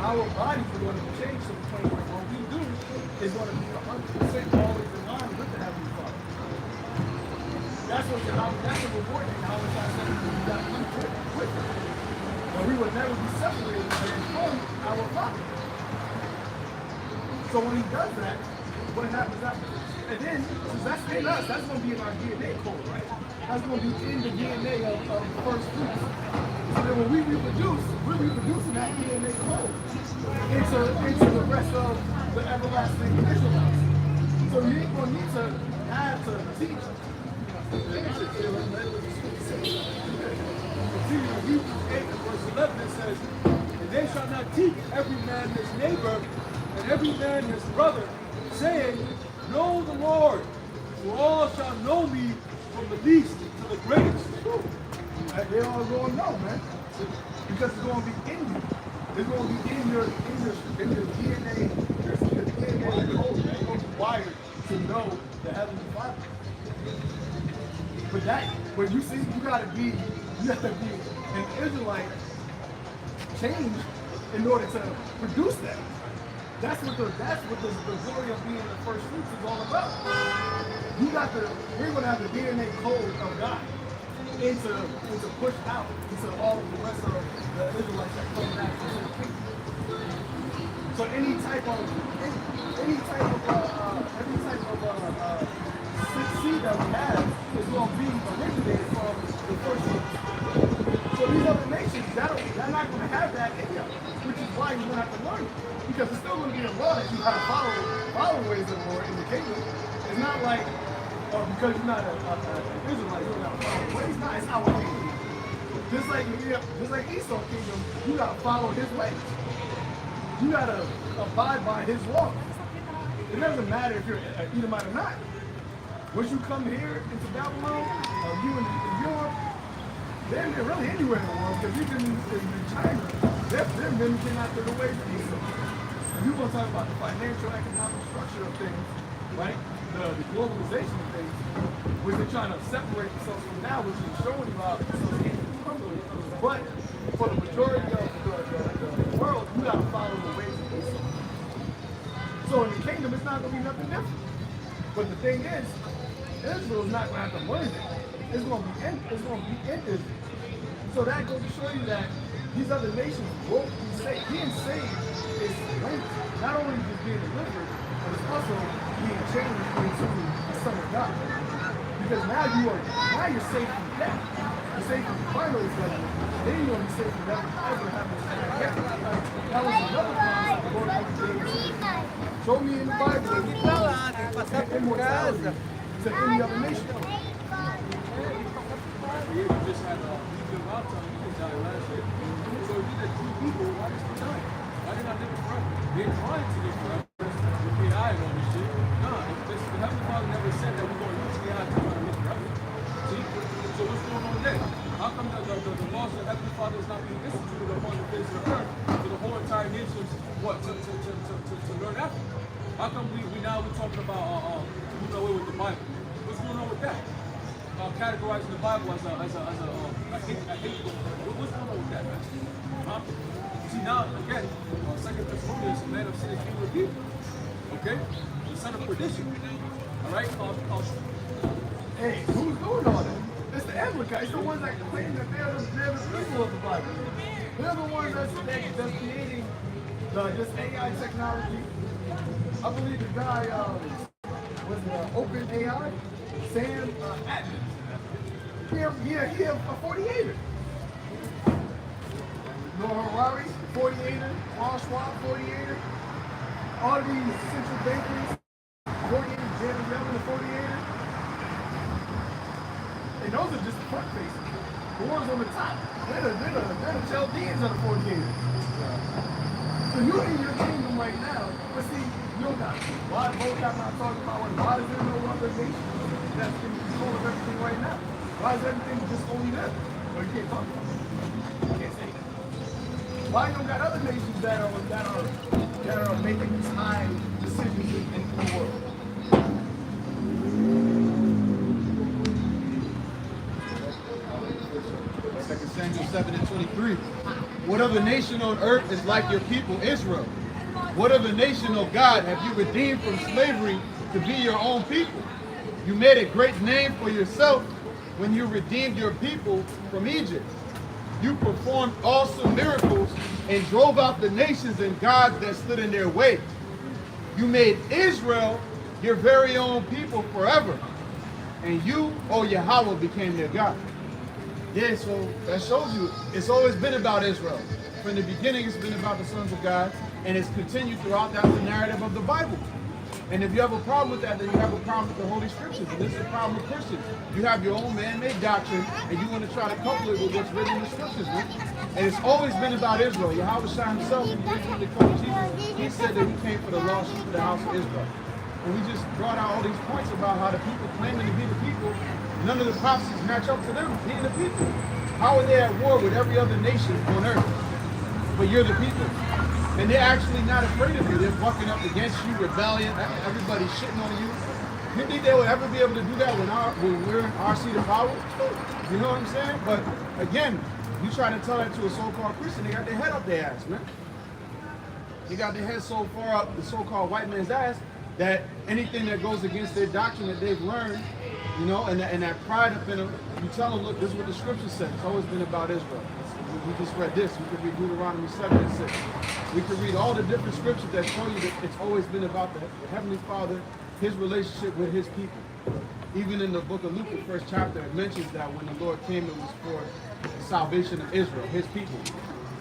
our bodies are going to be changed to the point where what we do is going to be 100% always in line with the Heavenly Father. That's the reward thing. How much I said we got with him. And we would never be separated from our Father. So when he does that, what happens after this? And then, since that's in us, that's going to be in our DNA code, right? That's going to be in the DNA of the first fruits. So then when we reproduce, we're reproducing that DNA code into the rest of the everlasting Israelites. So you ain't going to need to have to teach. Hebrews 8 and verse 11, it says, "And they shall not teach every man his neighbor, and every man his brother, saying, Know the Lord, for all shall know me from the least to the greatest." They all going to know, man. Because it's going to be in you. It's going to be in your DNA. Your DNA code. It's going to be wired to know the Heavenly Father. But you see, you have to be an Israelite change in order to produce that. That's what the glory of being the first fruits is all about. We're gonna have the DNA code of God. into pushed out into all of the rest of the Israelites that come back to the kingdom. So any type of seed that we have is going to be originated from the first one. So these other nations, they're not going to have that in them, which is why you're going to have to learn it. Because it's still going to be a law that you have to follow ways of the Lord in the kingdom. It's not like, because you're not an Israelite, you don't have to follow ways. No, it's our kingdom. Just like Esau's kingdom, you got to follow his ways. You got to abide by his law. It doesn't matter if you're an Edomite or not. Once you come here into Babylon, or you in Europe, they're really anywhere in the world, because even in China, they're mimicking after the ways of Esau. If you want to talk about the financial, economic structure of things, right? The globalization of things, which they're trying to separate themselves from now, which is showing about but for the majority of the world, you got to follow the ways of Esau. So in the kingdom, it's not going to be nothing different. But the thing is, Israel's not going to have to learn it. It's going to be in Israel. So that goes to show you that these other nations won't be saved. Being saved is linked, not only just being delivered, but it's also being changed into the Son of God. Because now you're safe from death. You're safe from the final judgment. Then you're going to be safe from ever having to stand again. That was another promise that the Lord gave to show me in the Bible immortality to any other nation. You just had Egypt out time, you just died last year. So if you're the true people, why is it dying? Why they not living forever? They're trying to live forever with AI and all this shit. Nah, the Heavenly Father never said that we're going to use AI to try to live forever. See? So what's going on there? How come the laws of the Heavenly Father is not being instituted upon the face of the earth for the whole entire nations, what, to learn after? How come we talking about moving away with the Bible? What's going on with that? Categorizing the Bible as a hate book. What's going on with that, man? Huh? See now, again, 2 Thessalonians, a man of sin is being rebuked. Okay? The son of perdition. Alright? Hey, who's doing all that? It's the Amalekites, the ones that claim that they're the people of the Bible. They're the ones that's creating this AI technology. I believe the guy was Open AI, Sam Atman. He a 48er. Noah Harari, 48er. Paul Schwab, 48er. All these central bankers, 48er. Janet Yellen, the 48er. And those are just the front faces. The ones on the top, they're the Chaldeans of the 48ers. So you're in your kingdom right now, but see, you don't got why both have not talking about why is there no other nation that's in control of everything right now? Why is everything just only them? Well, you can't talk about it. You can't say that. Why you don't got other nations that are making these high decisions in the world? 2 Samuel 7:23. What other nation on earth is like your people, Israel? What other nation, O God, have you redeemed from slavery to be your own people? You made a great name for yourself when you redeemed your people from Egypt. You performed awesome miracles and drove out the nations and gods that stood in their way. You made Israel your very own people forever. And you, O Yahweh, became their God. Yeah, so that shows you it's always been about Israel. From the beginning, it's been about the sons of God, and it's continued throughout that the narrative of the Bible. And if you have a problem with that, then you have a problem with the Holy Scriptures. And this is a problem with Christians. You have your own man-made doctrine, and you want to try to couple it with what's written in the Scriptures, man. And it's always been about Israel. Yahweh Shai himself, when he originally called Jesus, he said that he came for the lost sheep of the house of Israel. And we just brought out all these points about how the people claiming to be the people, none of the prophecies match up to them being the people. How are they at war with every other nation on earth? But you're the people. And they're actually not afraid of you. They're bucking up against you, rebellion, everybody's shitting on you. You think they would ever be able to do that when we're in our seat of power? You know what I'm saying? But again, you try to tell that to a so-called Christian, they got their head up their ass, man. They got their head so far up the so-called white man's ass that anything that goes against their doctrine that they've learned, You know, and that pride up in them, you tell them, look, this is what the scripture says. It's always been about Israel. We just read this. We could read Deuteronomy 7 and 6. We could read all the different scriptures that show you that it's always been about the Heavenly Father, his relationship with his people. Even in the book of Luke, the first chapter, it mentions that when the Lord came, it was for the salvation of Israel, his people,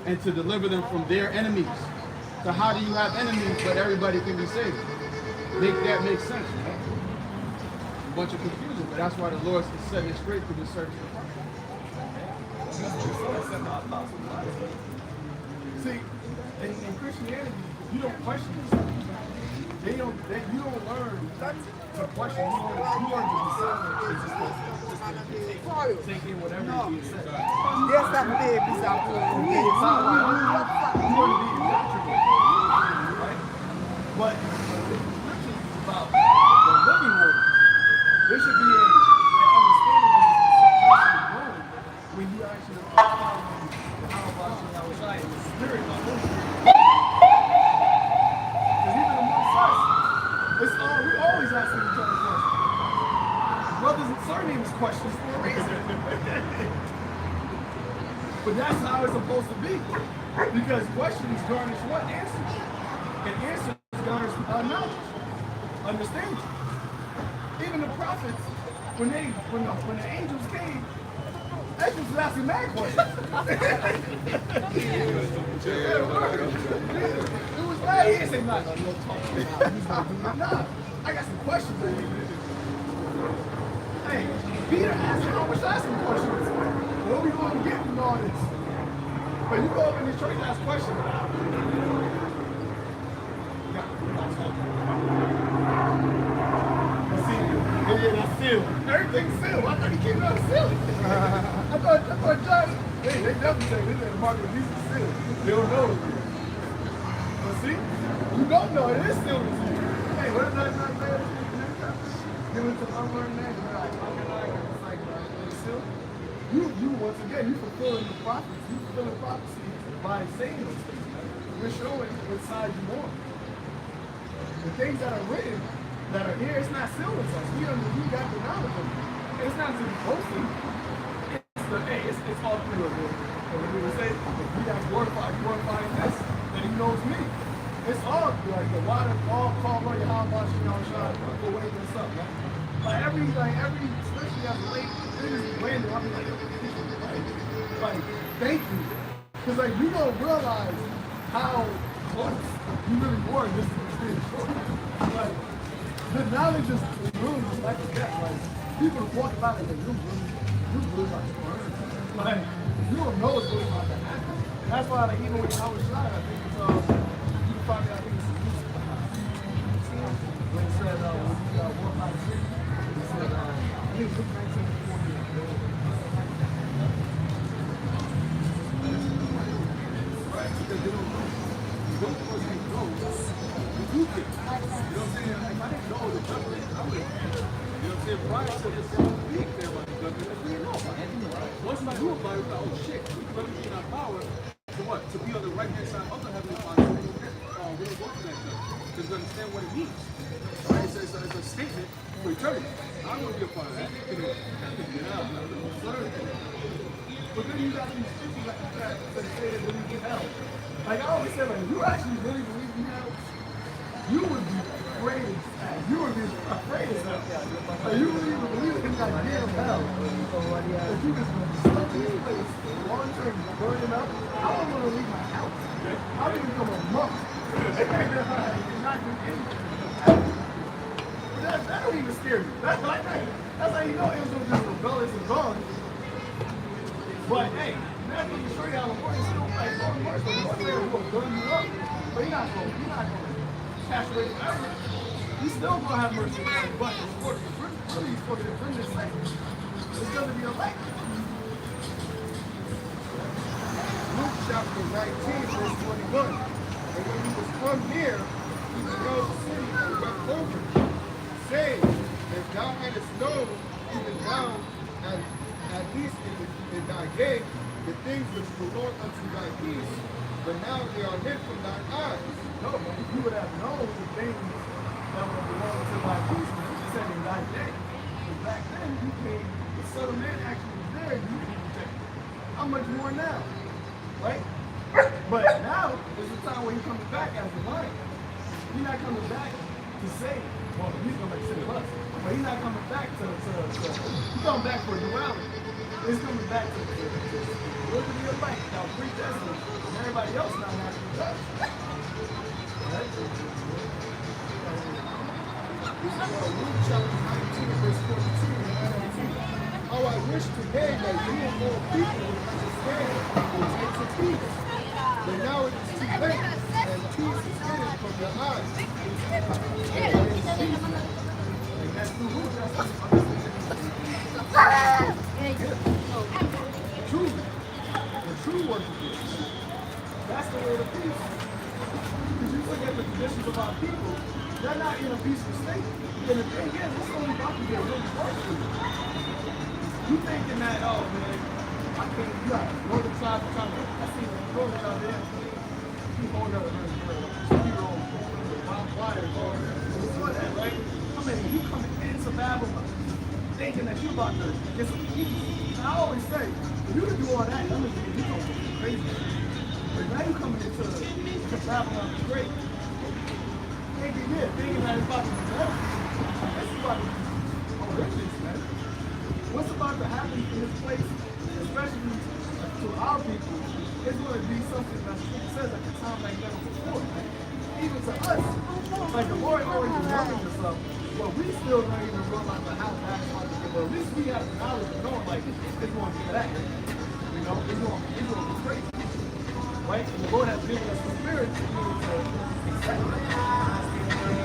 and to deliver them from their enemies. So how do you have enemies but everybody can be saved? Make that make sense, right? A bunch of confusion, but that's why the Lord is setting it straight through the search of the prophet. See, in Christianity, you don't question yourself. You don't learn to question. You learn to be silent and just take in whatever is being said. You learn to be indoctrinated, right? But the scriptures is about the living word. There should be an understanding of constantly growing when you actually are following how about you outside in the spirit of the it's all, we always asking each other questions. Brothers and surnames questions for a reason. But that's how it's supposed to be. Because questions garnish what? Answers. And answers garnish knowledge. Understanding. Even the prophets, when the angels came, angels was asking mad questions. It was bad. He didn't say nothing. Nah, I got some questions. Hey, Peter asked him, I was asking questions. What are we going to get from all this? But you go up in this church and ask questions. Yeah, that's sealed. Everything's sealed. I thought he came out sealed. I thought John, they definitely say this ain't Mark of Jesus is sealed. They don't know it. But see, you don't know it is sealed. Hey, what is that not there? Give it to unlearned man. It's like, it's sealed. You once again, you fulfilling the prophecy. You fulfilling prophecy by saying those things. We're showing what side you on. The things that are written, that are here, it's not sealed with us. We got the knowledge of it. It's not to be boasting. It's all through of it. And when we would say, if he has glorifying this, then he knows me. It's all like the water, all called by Yahweh, shine, go wake us up, right? Like every especially as late, it is random. I'll be like, thank you. Because like you don't realize how close you really were in this short. Like, the knowledge is really just like that. Like, people walk by and like, you really about to burn. Like, you don't know what's really about to happen. And that's why, like, even when I was shot, I think it's, you can find me, I think it's when it said, when you walk by the city, it said, I think it's 1940. Right, because they don't know. Those person knows. You can. You know what I'm saying? If I didn't know the judgment, I would have. You know what I'm saying? Brian said this week there about the judgment. We didn't know about it. Once I knew about it, I was like, oh shit, we can really be in our power to what? To be on the right hand side of the heavenly Father. We don't go to that judgment. Because we understand what it means. Right? It's a statement for eternity. I don't want to be a part of that. Get out. But then you got these people that say they believe in hell. Like I always say, like, if you actually really believe in hell, you would be afraid as hell. You would be afraid as hell. Like, you would even believe in that damn hell. If you just stuck in this place, long term, burning up, I don't want to leave my house. I would become a monk. Not do anything. That don't even scare me. That's how you know Israel just rebellious and wrong. But hey, that's when you show you how the Lord is still like Lord mercy. The Lord there will burn you up. But you're not going to saturate forever. He's still going to have mercy on you. But it's for the goodness sake. It's going to be a light. Luke chapter 19, verse 21. And when he was come near, he beheld the city and wept over it, saying, if thou hadst known, even thou, at least in thy day, the things which belong unto thy peace, but now they are hid from thine eyes. No, but if you would have known the things that would belong to thy peace, he said in thy day. The back then, you came, the Son of Man actually was there, you can protect him. How much more now? Right? But now is the time where he's coming back as the lion. He's not coming back to save. Well, he's coming back to save us. But he's not coming back he's coming back for duality. He's coming back to look at your life, now predestined, and everybody else now naturally does. Right? This is Luke chapter 19, verse 42. How I wish today that you and more people would understand the types of peace. But now it is too late, and peace is hidden from your eyes. And that's the rule. The true work of peace. That's the way of peace. Because you look at the conditions of our people, they're not in a peaceful state. And the thing is, it's only about to get really worse for you. You thinking that, oh man, I can't do that. Northern tribes are trying to, I see the Northern tribes there. Keep on up with her, 2-year-old, wild flyers, you saw that, right? I mean, you coming into Babylon, thinking that you about to get some peace. And I always say, if you can do all that, that means you're going to be crazy. But now you coming into Babylon straight, thinking that it's about to be better. It's about to be horrendous, man. What's about to happen in this place, especially to our people, is going to be something that it says at the time like never before. Even to us, like the Lord already warned us of, but we still don't even realize how bad it's going to get. But at least we have the knowledge of knowing like it's going to be that. You know, it's going to be crazy. Right? And the Lord has given us the spirit to be able to accept it.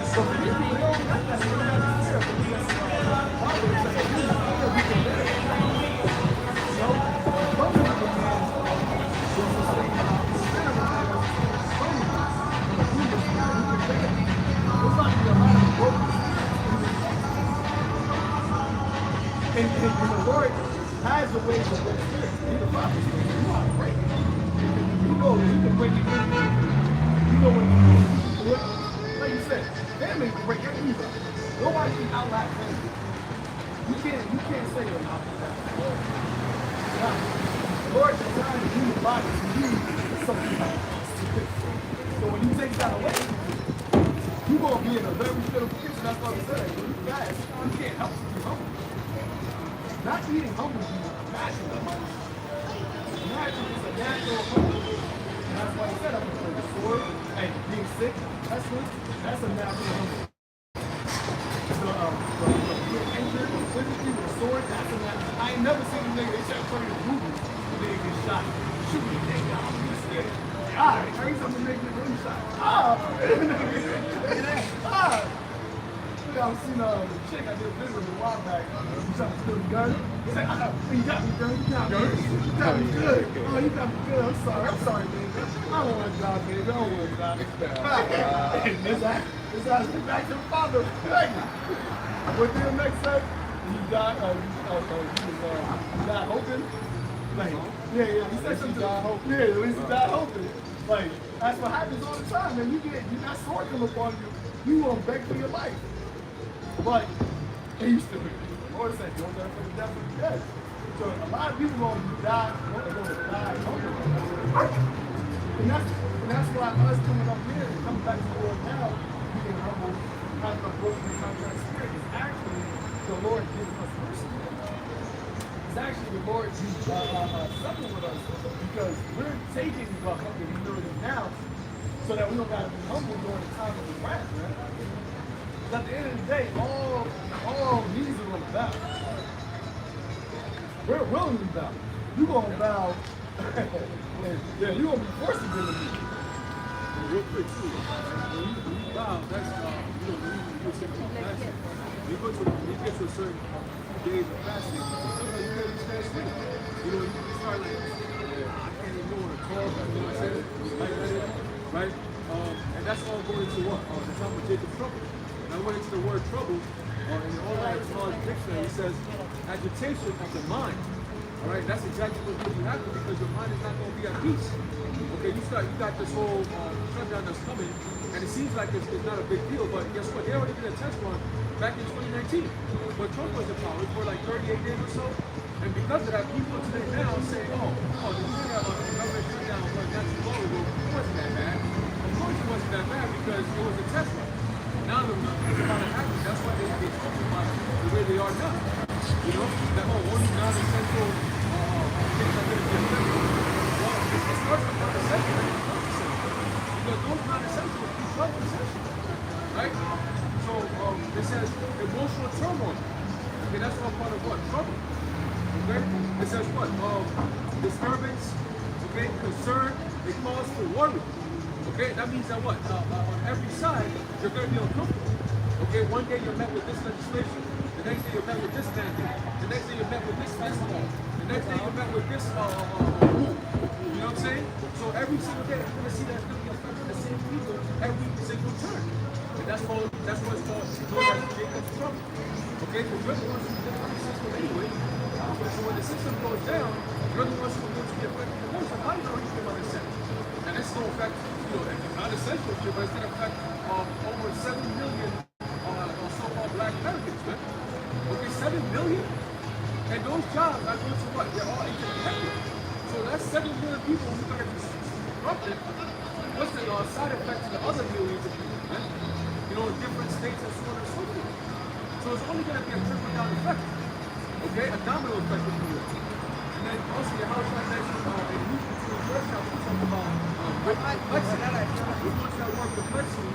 So for you, we don't got that. We don't have the spirit. But we got we can live. So, most of the man was the same about the spirit of the it's not a lot of broken and the Lord has a way to break spirits. He's the prophet. You want to break it. You can break it. You know what, like you said, family can break your evil. Nobody can outlast family. You can't say you're not that. The Lord designed the human body to use something like this. So when you take that away, you're going to be in a very fiddle position. That's why we said, when you fast, you can't help but be hungry. Not eating hungry is natural hunger. Natural is a natural hunger. And that's why he said, I'm going to the sword and being sick, that's a natural hunger. Being injured or physically with a sword, that's a natural. I ain't never seen a nigga, they said, play the movie, the nigga get shot. Shoot me, nigga, I'm be scared. Ah, every time they make me get shot. I've seen the chick I did a visit with a while back. You shot me with a gun. He said, you got me, gun. You got me. You got me good. Oh, you got me good. I'm sorry, baby. I don't want to die, baby. I don't want to die. This ass went back to the father. What did the next say? He died. He died hoping. Like, yeah. He said something. Yeah, at least he died hoping. Like, that's what happens all the time, man. You got sword come up on you. You won't beg for your life. But he used to be. Lord said, don't die for the death of the dead. So a lot of people want to die hungry. And that's why us coming up here and coming back to the Lord now, being humble, having a broken and contrite spirit, is actually the Lord giving us mercy. It's actually the Lord suffering with us because we're taking the humble humility now so that we don't got to be humble during the time of the wrath, man. At the end of the day, all knees are going to bow. We're willing to bow. You're going to bow. Yeah, you're going to be forced to bend the knee. Real quick, too. When you bow, that's, when you say about fasting, when you get to a certain days of fasting, sometimes you can't just fast sleep. You start like, I can't even want to talk, I can't say it, right? And that's all going into what? The time of Jacob's trouble. I went into the word trouble, in all that large dictionary, it says agitation of the mind. All right, that's exactly what's going to happen because your mind is not going to be at peace. Okay, you got this whole shutdown that's coming, and it seems like it's not a big deal, but guess what? They already did a test run back in 2019, when Trump was in power for like 38 days or so. And because of that, people today now say, oh, the government shutdown was not too long ago. It wasn't that bad. Of course it wasn't that bad because it was a test run. Now the real thing about it happened. That's why they talk about it the way they are now. You know, that only non-essential things are going to be affected. Well, it starts with non-essential and non-essential. Because those non-essentials become essential. Right? So it says emotional turmoil. Okay, that's all part of what? Trouble. Okay? It says what? Disturbance, okay, concern, it calls for worry. Okay, that means that what? On every side, you're going to be uncomfortable. Okay, one day you're met with this legislation, the next day you're met with this mandate, the next day you're met with this festival, the next day you're met with this rule. You know what I'm saying? So every single day, you're going to see that it's going to be affecting the same people every single turn. And that's what's called known as Jacob's trouble. Okay, because you're the ones who live on the system anyway. So when the system goes down, you're the ones who are going to be affected the most. How do you know you came on the set? And this is going to affect, not essential shit, but it's going to affect over 7 million so-called black Americans, man. Okay, 7 million? And those jobs are going to what? They're all interconnected. So that's 7 million people who are going to be disrupted. What's the side effect to the other millions of people, man? You know, in different states and so on and so forth. So it's only going to be a trickle-down effect. Okay, a domino effect if you will. And then also your house I mentioned in Houston to the first time we talk about complexity. We use that word complexity.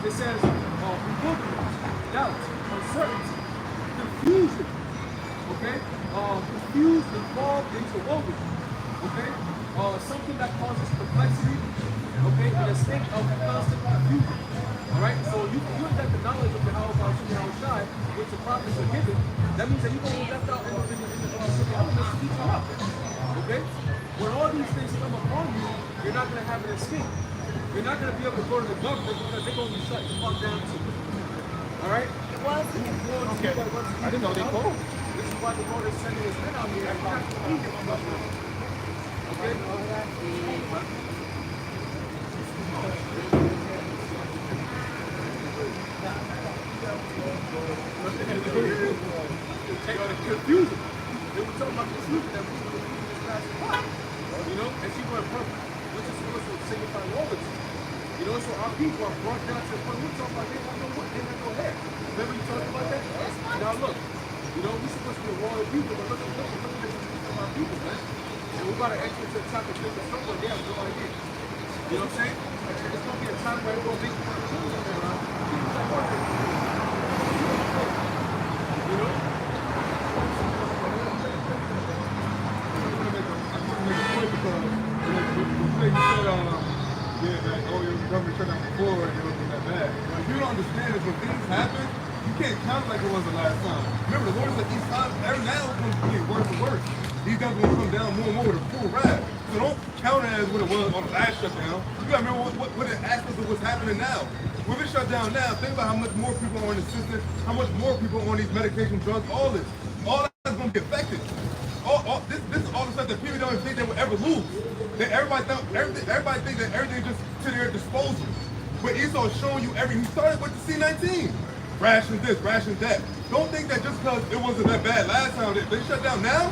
It says bewilderment, doubt, uncertainty, confusion. Okay? Confused, involved, interwoven. Okay? Something that causes complexity, okay, in a state of constant confusion. Alright? So you have the knowledge of the how about you how shy, which the prophets are given. That means that you're going to be left out in the elements to eat you up. Okay? When all these things come upon you, you're not going to have an escape. You're not going to be able to go to the government because they're going to be shut you fuck down too. Alright? Okay. I didn't know they called. This is why the Lord is sending his men out here and not to leave him government. Okay? Confusion. They were talking about confusion that we were in this last part. You know, and she went purple, which is supposed to signify loyalty. You know, so our people are brought down to the point we're talking about they don't know what, they don't know hair. Remember you talked about that? Now look, you know, we're supposed to be a royal people, but look at this from our people, man. And we're about to enter into a type of business somewhere they have no idea. You know what I'm saying? It's going to be a time where we're going to make fun of children around. You know? Government shut down before and it wasn't that bad. But if you don't understand is when things happen, you can't count like it was the last time. Remember, the Lord is like these times, every now it's going to get worse and worse. These guys are going to come down more and more with a full wrath. So don't count it as what it was on the last shutdown. You got to remember what it aspects of what's happening now. We've been shut down now. Think about how much more people are on the system, how much more people are on these medication, drugs, all this. All that's going to be affected. This is all the stuff that people don't even think they will ever lose. That everybody thinks that everything is just to their disposal. But Esau's showing you everything. He started with the C-19. Rations this, rations that. Don't think that just because it wasn't that bad last time, they shut down now.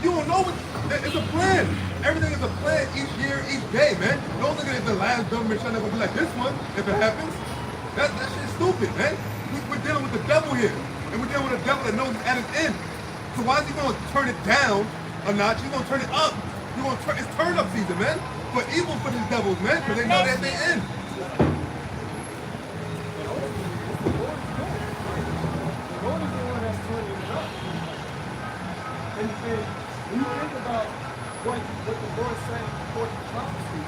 You don't know it's a plan. Everything is a plan each year, each day, man. Don't look at it the last government shutdown will be like this one, if it happens. That shit's stupid, man. We're dealing with the devil here. And we're dealing with a devil that knows he's at his end. So why is he going to turn it down a notch? He's going to turn it up. It's turn up season, man. For evil for these devils, man, because they know that they end. And when you think about what the Lord said according to prophecy,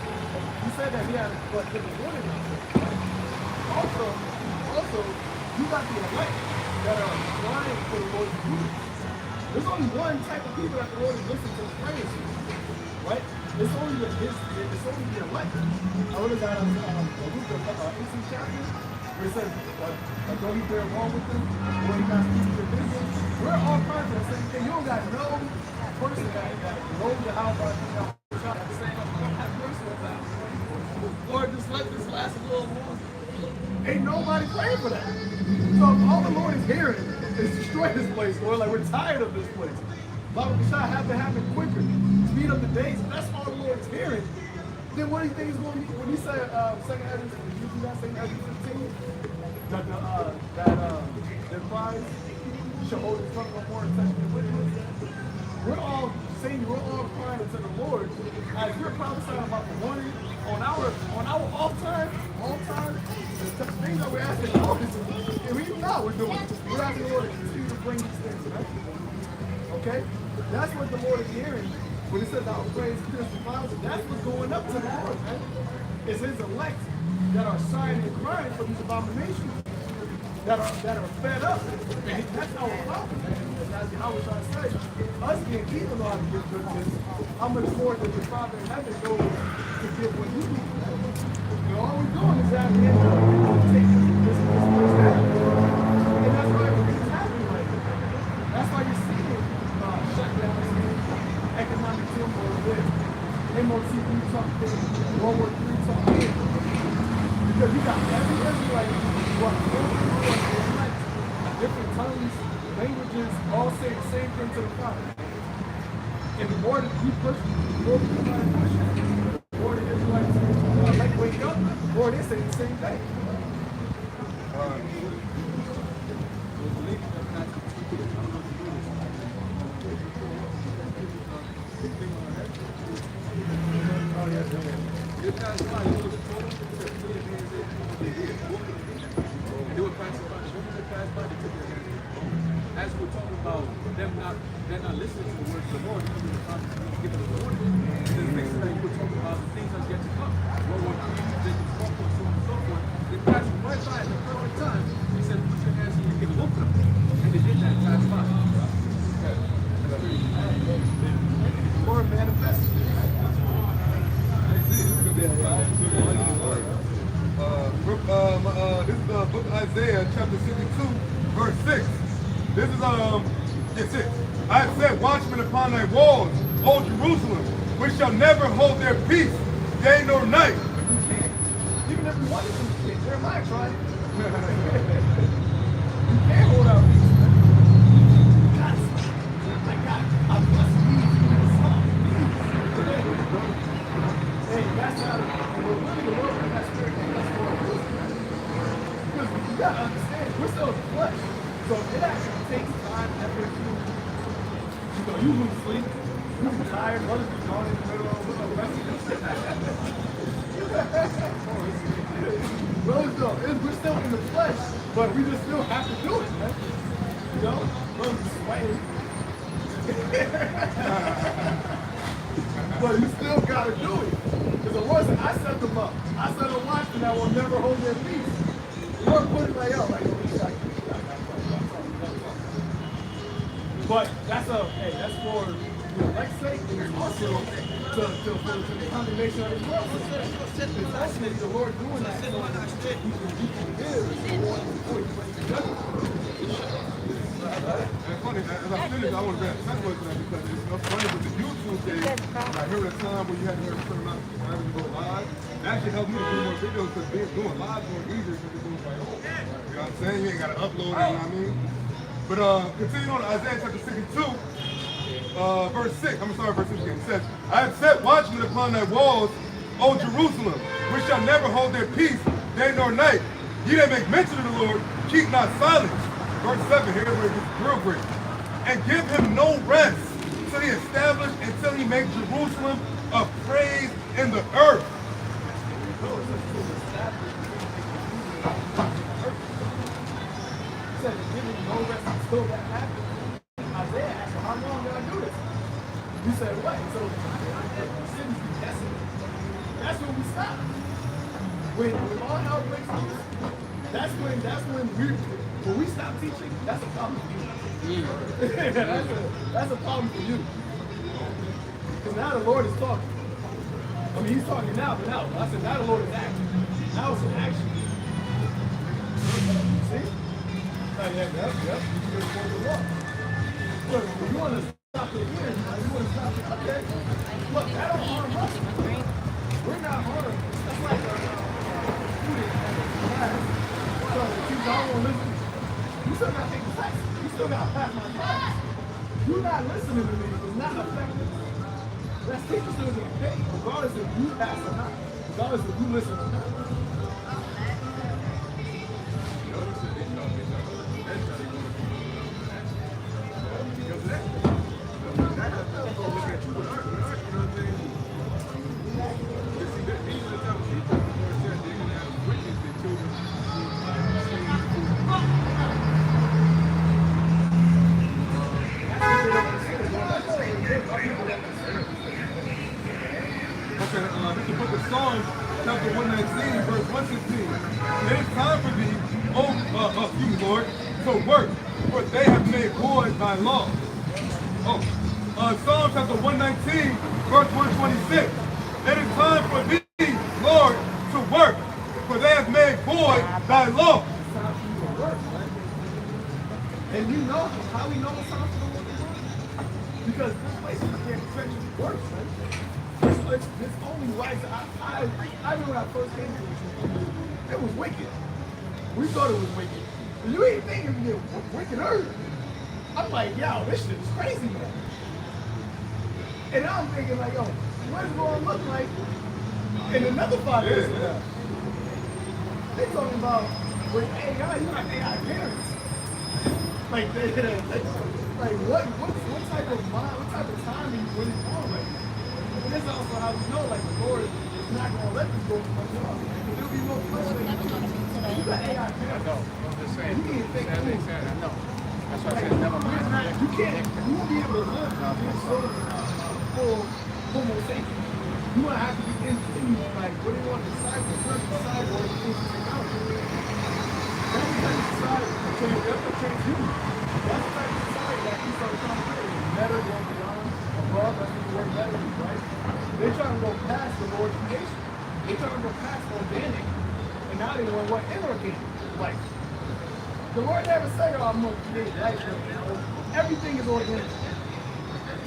he said that he had what he was warning us. Also, you got the elect that are crying for the Lord's goodness. There's only one type of people that the Lord is listening to praying to, right? It's only the elect. What is that? Luke, 18th chapter, where it says, don't you bear wrong with them, or you guys keep your business. We're all kinds of the same thing. You don't got no person that knows the house by saying, don't have mercy on that. Lord, just let this last a little more. Ain't nobody praying for that. So all the Lord is hearing is destroy this place, Lord. Like, we're tired of this place. Bible shall have to happen quicker. Speed up the days. If that's all the Lord is hearing, then what do you think is going to be? When he said, second Ezra, did you do that, second Ezra 15? That their cries shall hold his tongue no more and touch their witness. We're all saying, we're all crying unto the Lord as we're prophesying about the warning on our off time, the things that we're asking the Lord, and we know we're doing. We're asking the Lord to continue to bring these things, right? Okay? That's what the Lord is hearing when it says our praise pierce the clouds. That's what's going up to the Lord, right? It's his elect that are sighing and crying for these abominations that are fed up. And that's our problem, man. That's how we're trying to say. Us being evil know how to give good gifts. How much more does the Father in heaven go to give what you need? You know, all we're doing is that we end up taking this first step. And that's why everything's happening right now. That's why you're seeing shutdowns, economic turmoil with MOTV talking, World War III talking. Because you got every Israelite different tongues, languages, all say the same thing to the Father. And the more that you push, the more people try to push it. The more the Israelites like wake up, the more they say the same thing. As we're talking about they're not listening to the words of the Lord, give them the warning. And then the next thing you were talking about the things that's yet to come. World War III, Jacob, so on and so forth. They passed right by at the perfect time. He said, put your hands in your hip, look them. And they did that, passed by. The Lord manifested it. This is the book of Isaiah, chapter 62, verse 6. This is 6. I have set watchmen upon thy walls, O Jerusalem, which shall never hold their peace, day nor night. Even if we wanted to, Jeremiah tried. You can't hold out peace, man. I must leave you in song. Hey, that's how we're really the world and that's spirit and that's for us. Because you gotta understand, we're still in the flesh. So it actually takes time, effort, you lose sleep, you be tired, others be gone in the middle of the rest we're still in the flesh, but we just still have to do it, man. You know? Brothers be sweating. But you still gotta do it. Because the Lord said, I set them up. I set a watchman that will never hold their peace. The Lord put it like, yo, like, but that's for the elect's sake, and it's also for the condemnation of his world. It's actually the Lord doing that so that he can live before he brings the judgment. And funny, as I finish, I want to grab a segue to that because it's funny with the YouTube thing. I heard at a time where you had to hear a certain amount of time to go live. That actually helped me to do more videos because doing live is more easier because you're doing it by your own. You know what I'm saying? You ain't got to upload it, you know what I mean? But continue on Isaiah chapter 62, verse 6. I'm sorry, verse 6 again. It says, I have set watchmen upon thy walls, O Jerusalem, which shall never hold their peace, day nor night. Ye that make mention of the Lord, keep not silence. Verse 7, here's where it gets real great. And give him no rest till he establish, until he make Jerusalem a praise in the earth. Said to give him no rest until that happened. Isaiah asked, well, how long did I do this? You said, what? So the cities be desolate. That's when we stop. When all hell breaks loose, when we stop teaching, that's a problem for you. that's a problem for you. Because now the Lord is talking. I mean, he's talking now, but now, I said, now the Lord is acting. Now it's an action. See? Yep. You just want to walk. Look, if you want to stop it here, you want to stop it, okay? Look, that don't harm us. We're not harmed. That's like a student at a class. got to pass my class. You not listening to me is not effective. That teacher still getting paid, regardless if you pass or not, regardless if you listen or not. Okay, this is the book of Psalms, chapter 119, verse 116. It is time for thee, you Lord, to work, for they have made void thy law. Psalm chapter 119, verse 126. It is time for thee, Lord, to work, for they have made void thy law. It's time for you to work, man. And you know how we know it's time for the Lord to work? Because this place is can't effectually work, man. It's only right. I remember when I first came to this, it was wicked. We thought it was wicked. But you ain't thinking it was wickeder. I'm like, yo, this shit is crazy, man. And I'm thinking like, yo, what is it going to look like in another 5 years from now? They talking about with AI, you got AI parents. Like, like what type of mind, what type of time are you really on right now? And this is also how we know, like, the Lord is not going to let this go for much longer. There'll be no pressure. You got AI parents. No, I'm just saying. You can't think That makes sense. I know. That's why I said never mind. you can't, you won't be able to live in sort of full homo sapien. You want to have to be into, like, what do you want to decide? The first decide what it is to technology. That's the type of society that's the transhuman. That's the type of society that you start trying to create. Better, go beyond, above, that's the word better is, right? They're trying to go past the Lord's creation. They're trying to go past organic, and now they want what inorganic. Like, the Lord never said, oh, I'm going to create life. Everything is organic.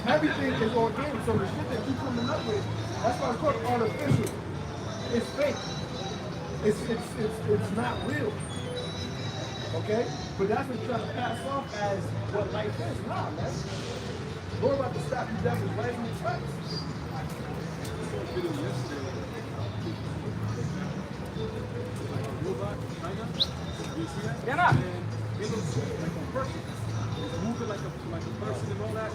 Everything is organic. So the shit that you're coming up with, that's why it's called artificial. It's fake. It's not real. Okay? But that's what you're trying to pass off as what life is. Nah, man. Lord about to stop you death is right in your tracks. Get up! And it looks like a person. It's moving like a person and all that.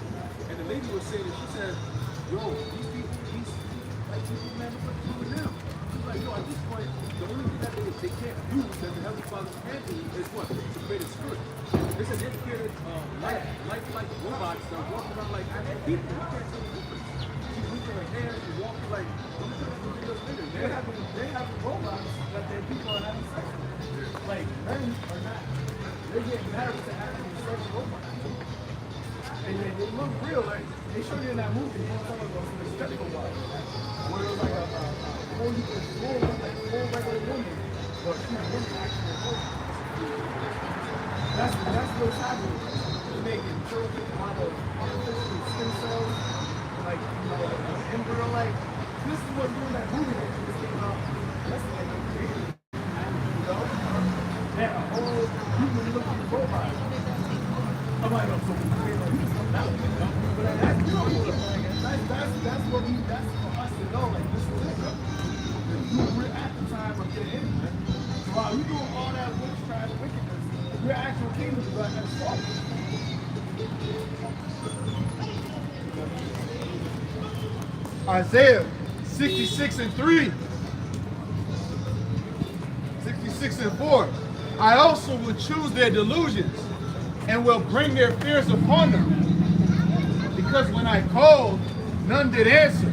And the lady was saying it, she said, yo, these people, like people, man, what are doing now? She's like, yo, at this point, the only thing that they can't do that the Heavenly Father can do is what? To create a spirit. It's an indicated life-like robots that walk around like actual people. You can't tell the difference. She's moving her hands, she's walking like, don't you know videos later? They have robots that their people are having sex with. Like, men are not. They're getting married to having sex robots. And they look real. Like, they showed you in that movie, you know, some of those, the skeptical ones. Where it was like a full regular woman, but she was actually a robot. That's what's happening. They're making children out of artificial stem cells, like, you know, embryo. Like, this is what doing that movie that just came out. That's like a creative. You know? They're a whole human-looking robot. I'm like, oh, so we create like this one out. But that's beautiful. That's what that's for us to know. Like, this is it. We're at the time of getting in. So while you're doing all that witchcraft wickedness, your actual kingdom is like that fault. Isaiah 66:3. 66:4. I also will choose their delusions and will bring their fears upon them. Because when I called, none did answer.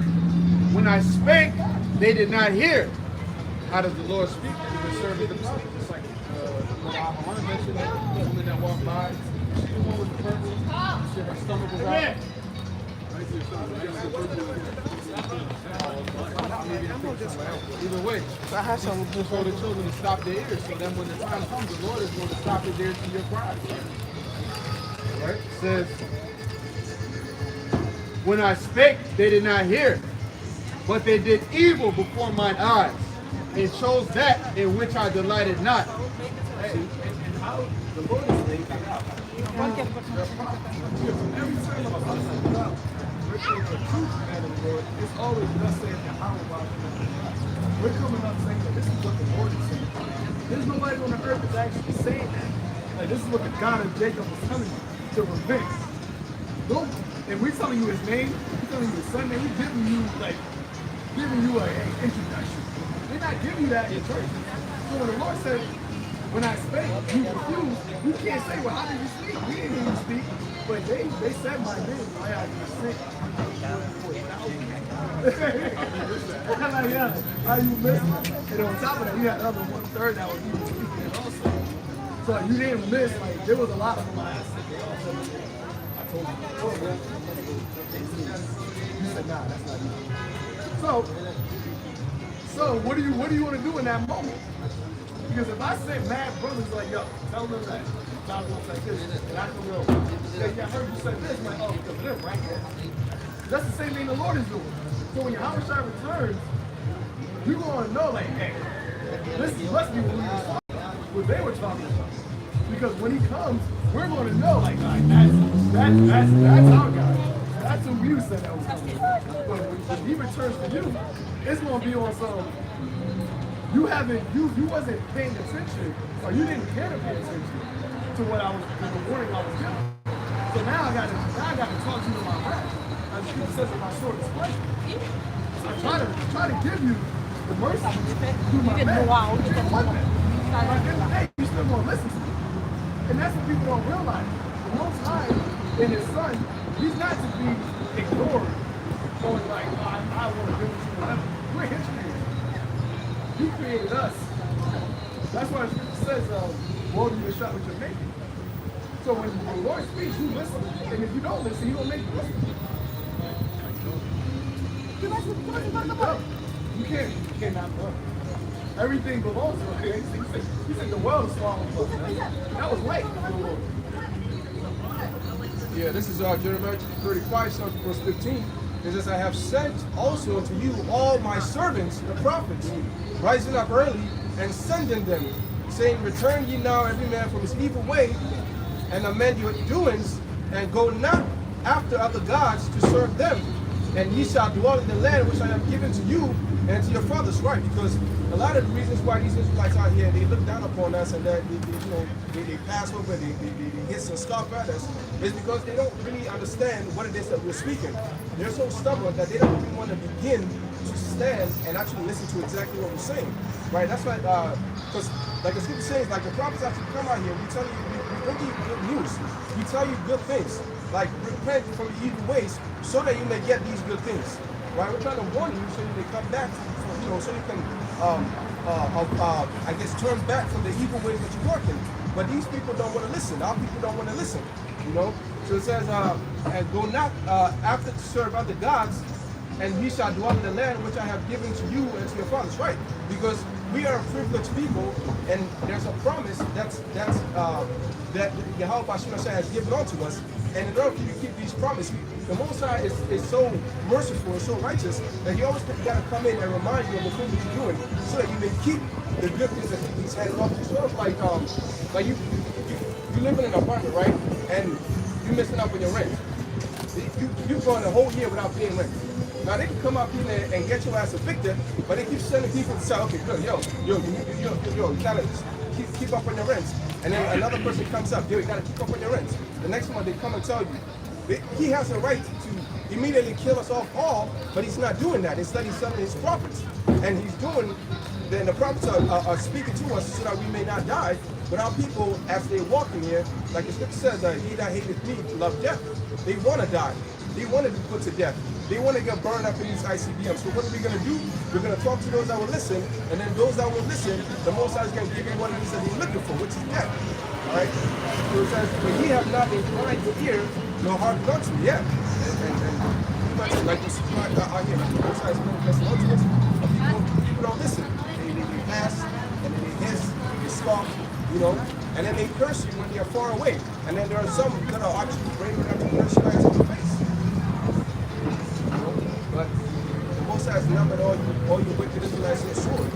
When I spake, they did not hear. How does the Lord speak? He will serve the prophet. Just like what I mentioned, the woman that walked by, she the one with the purple, she said her stomach was out. Either way, so I had some just for the children to stop their ears. So then when the time comes, the Lord is going to stop his ears to your cries. Right? It says, when I spake, they did not hear, but they did evil before mine eyes, and chose that in which I delighted not. Hey, and how the Lord is laid it out. Cualquier persona. Every time a prophet comes out with the truth command of the Lord, it's always thus saying Yahweh. We're coming up saying that this is what the Lord is saying. There's nobody on the earth that's actually saying that. Like, this is what the God of Jacob is telling you to repent. Don't, and we're telling you his name, we're telling you his son name, we're giving you an introduction. They're not giving you that in church. So when the Lord said, when I spake, you refused, you can't say, well, how did you speak? We didn't hear you speak. But they said my name. I had to sick. I'm like, yeah, how you missed it? And on top of that, you had other 1/3 that was even speaking it also. So you didn't miss, like, there was a lot of them I said, they all said, I told you. You said, nah, that's not you. So what do you want to do in that moment? Because if I sent mad brothers like, yo, tell them that God looks like this, and I can go, yeah, I heard you say this, like, oh, because of them, right? That's the same thing the Lord is doing. So when Yahweh returns, you're going to know, like, hey, this must be what they were talking about. Because when he comes, we're going to know, like, that's our God. That's who you said that was coming. But when he returns to you, it's going to be on some, you wasn't paying attention, or you didn't care to pay attention to what the warning I was giving. So now I got to talk to you in my wrath. As the scripture says in my sword is pleasure. I try to give you the mercy through my wrath. But you don't want that. But at the end of the day, you still gonna listen to me. And that's what people don't realize. The Most High in his son, he's not to be ignored or like, oh, I want to do what you whatever. We're his creators. He created us. That's why the scripture says, woe to you shot what you're making. So when the Lord speaks, you listen. And if you don't listen, he will make you listen. You cannot run. Everything belongs to him. He said the world is falling apart. That was right for the Lord. Yeah, this is Jeremiah 35, verse 15. It says, I have sent also unto you all my servants, the prophets, rising up early and sending them, saying, return ye now every man from his evil way, and amend your doings, and go not after other gods to serve them. And ye shall dwell in the land which I have given to you and to your fathers, right? Because a lot of the reasons why these Israelites out here, they look down upon us and that they pass over, they hiss and scoff at us, is because they don't really understand what it is that we're speaking. They're so stubborn that they don't even want to begin to stand and actually listen to exactly what we're saying, right? That's why, because like the scripture says, like the prophets actually come out here, we tell you, we bring you good news, we tell you good things, like repent from the evil ways, so that you may get these good things, right? We're trying to warn you so you may come back, so you can, I guess, turn back from the evil ways that you're working. But these people don't want to listen. Our people don't want to listen, So it says, and go not after to serve other gods, and ye shall dwell in the land which I have given to you and to your fathers, right? Because we are a privileged people, and there's a promise that Yahweh has given unto us. And in order for you to keep these promises, the Most High is so merciful and so righteous that he always got to come in and remind you of the things that you're doing, so that you may keep the good things that he's handed off to you. So it's like you live in an apartment, right? And you're missing out on your rent. You've gone a whole year without paying rent. Now they can come up here and get your ass evicted, but they keep sending people to say, okay, good, yo, you gotta keep up on your rents. And then another person comes up, yo, you gotta keep up on your rents. The next one they come and tell you, he has a right to immediately kill us off all, but he's not doing that. Instead, he's sending his prophets, and he's doing. Then the prophets are speaking to us so that we may not die. But our people, as they walk in here, like the scripture says, he that hateth me love death. They want to die. They want to be put to death. They want to get burned up in these ICBMs. So what are we going to do? We're going to talk to those that will listen, and then those that will listen, the Most High is going to give you what it is that they're looking for, which is death. All right? So it says, but ye have not inclined your ear, nor hearkened unto me. Yeah. And like this out here, the Most High is manifesting unto us. People don't listen. They pass, and then they hiss, they scoff, and then they curse you when they are far away. And then there are some that are actually brave enough to curse you right to the face. But the Most High has numbered all your wicked Israelites in the sword.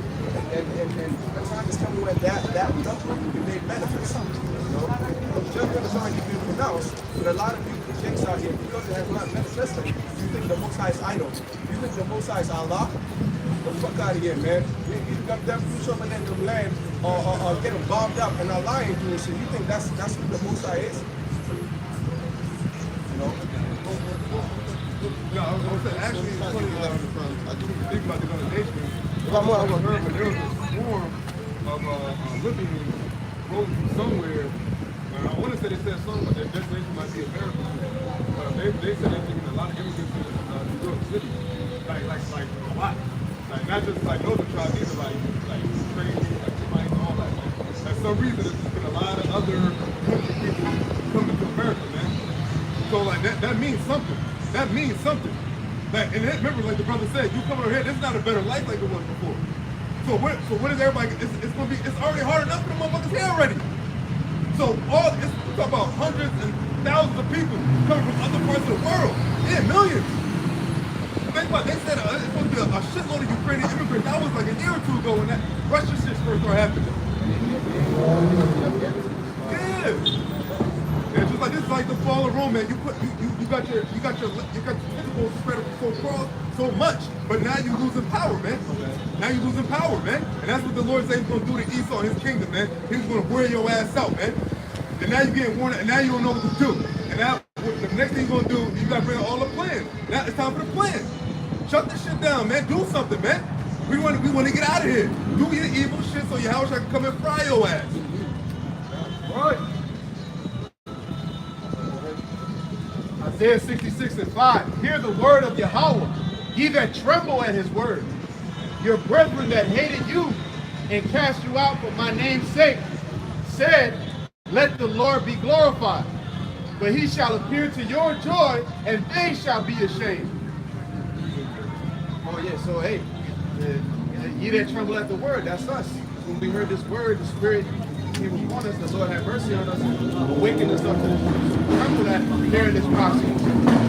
And the time is coming when that number will be made manifest. The judgment is already been Most High is Allah. The fuck out of here, man. You got them show them in the land or get them bombed up and are lying to us. So you think that's who the Most High is? You know? No, I was going to say, actually, it's funny, think about the other nation. If I'm I heard, but there was a swarm of Libyans rolling from somewhere. And I want to say they said something, but their destination might be America. They said they're taking a lot of immigrants to New York City. Like a lot. Like, not just like northern tribes, either like crazy, like Semites, all that. For some reason, there's just been a lot of other country people coming to America, man. So like that means something. That means something. Like, and remember, like the brother said, you come over here, this is not a better life like it was before. So what is everybody? It's already hard enough for the motherfuckers here already. So we're talking about hundreds and thousands of people coming from other parts of the world. Yeah, millions. Think about it, they said it's supposed to be a shitload of Ukrainian immigrants. That was like a year or two ago when that Russia shit first started happening. Yeah. It's just like this is like the fall of Rome, man. You got your tentacles spread so across so much, but now you're losing power, man. Now you're losing power, man. And that's what the Lord said He's gonna do to Esau in His kingdom, man. He's gonna wear your ass out, man. And now you're getting worn out, and now you don't know what to do. And now the next thing you're gonna do, you gotta bring all the plans. Now it's time for the plan. Shut this shit down, man. Do something, man. We want to get out of here. Do your evil shit so your house can come and fry your ass. Right. Isaiah 66:5. Hear the word of Yahweh, ye that tremble at His word. Your brethren that hated you and cast you out for my name's sake said, let the Lord be glorified. But He shall appear to your joy, and they shall be ashamed. Oh yeah, so hey, ye that tremble at the word, that's us. When we heard this word, the Spirit came upon us, the Lord had mercy on us, awakened us up to this. Remember that hearing this prophecy. You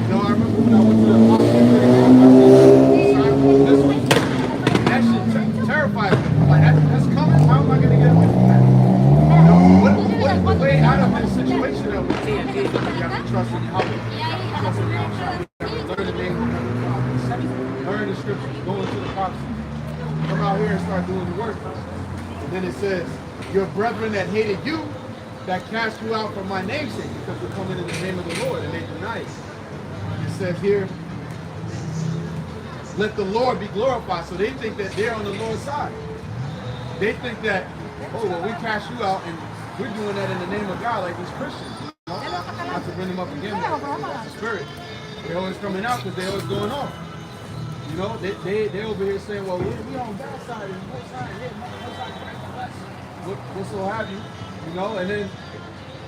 know, I remember when I went to the prophecy, that shit terrified me. Like, that's coming, how am I going to get away from that? You know, what way out of this situation that we're in? You have to trust in Yahweh. You have to trust in Yahweh. You have to learn the name of the prophets. Learn the scriptures, go into the prophecy. Come out here and start doing the work. And then it says, your brethren that hated you, that cast you out for my name's sake, because we're coming in the name of the Lord, and they deny it. It says here, let the Lord be glorified. So they think that they're on the Lord's side. They think that, oh, well, we cast you out, and we're doing that in the name of God, like these Christians. You know? Not to bring them up again, that's the spirit. They're always coming out because they're always going off. You know, they over here saying, well, we on that side, and most side, what's so have you, you know, and then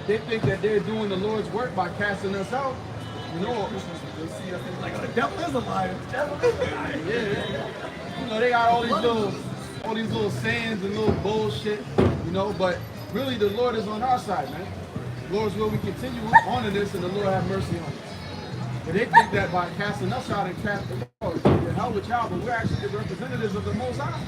they think that they're doing the Lord's work by casting us out, you know. They see us like, oh, the devil is a liar. The devil is a liar. Yeah. You know, they got all these little sayings and little bullshit, you know, but really the Lord is on our side, man. The Lord's will we continue on in this, and the Lord have mercy on us. But they think that by casting us out and casting the hell with y'all, but we're actually the representatives of the Most High.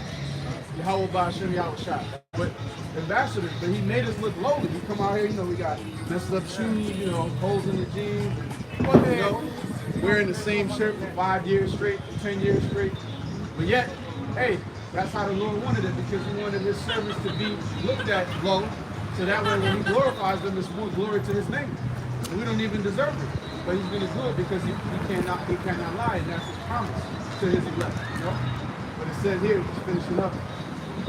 Yahweh Ba'Shem Yahushua. But ambassadors, but He made us look lowly. We come out here, you know, we got messed up shoes, you know, holes in the jeans, you know, wearing the same shirt for 5 years straight, 10 years straight. But yet, hey, that's how the Lord wanted it, because He wanted His servants to be looked at low, so that way when He glorifies them, it's more glory to His name. And we don't even deserve it. But He's going to do it because he cannot lie, and that's His promise to His elect. You know? But it says here, just finishing up,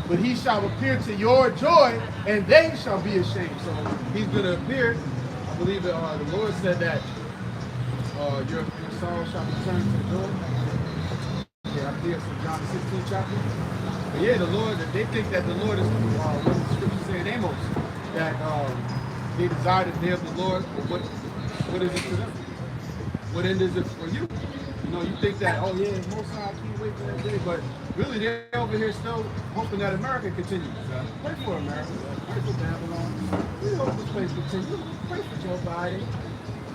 but He shall appear to your joy, and they shall be ashamed. So He's going to appear. I believe that the Lord said that your sorrow shall be turned to joy. Yeah, I think it's in John 16 chapter. But yeah, the Lord, they think that the Lord is, what the scripture say in Amos, that they desire the day of the Lord, but what is it to them? What end is it for you? You know, you think that, oh yeah, most of I can't wait for that day, but really they're over here still hoping that America continues. Pray for America. Pray for Babylon. We hope this place continues. Pray for Joe Biden.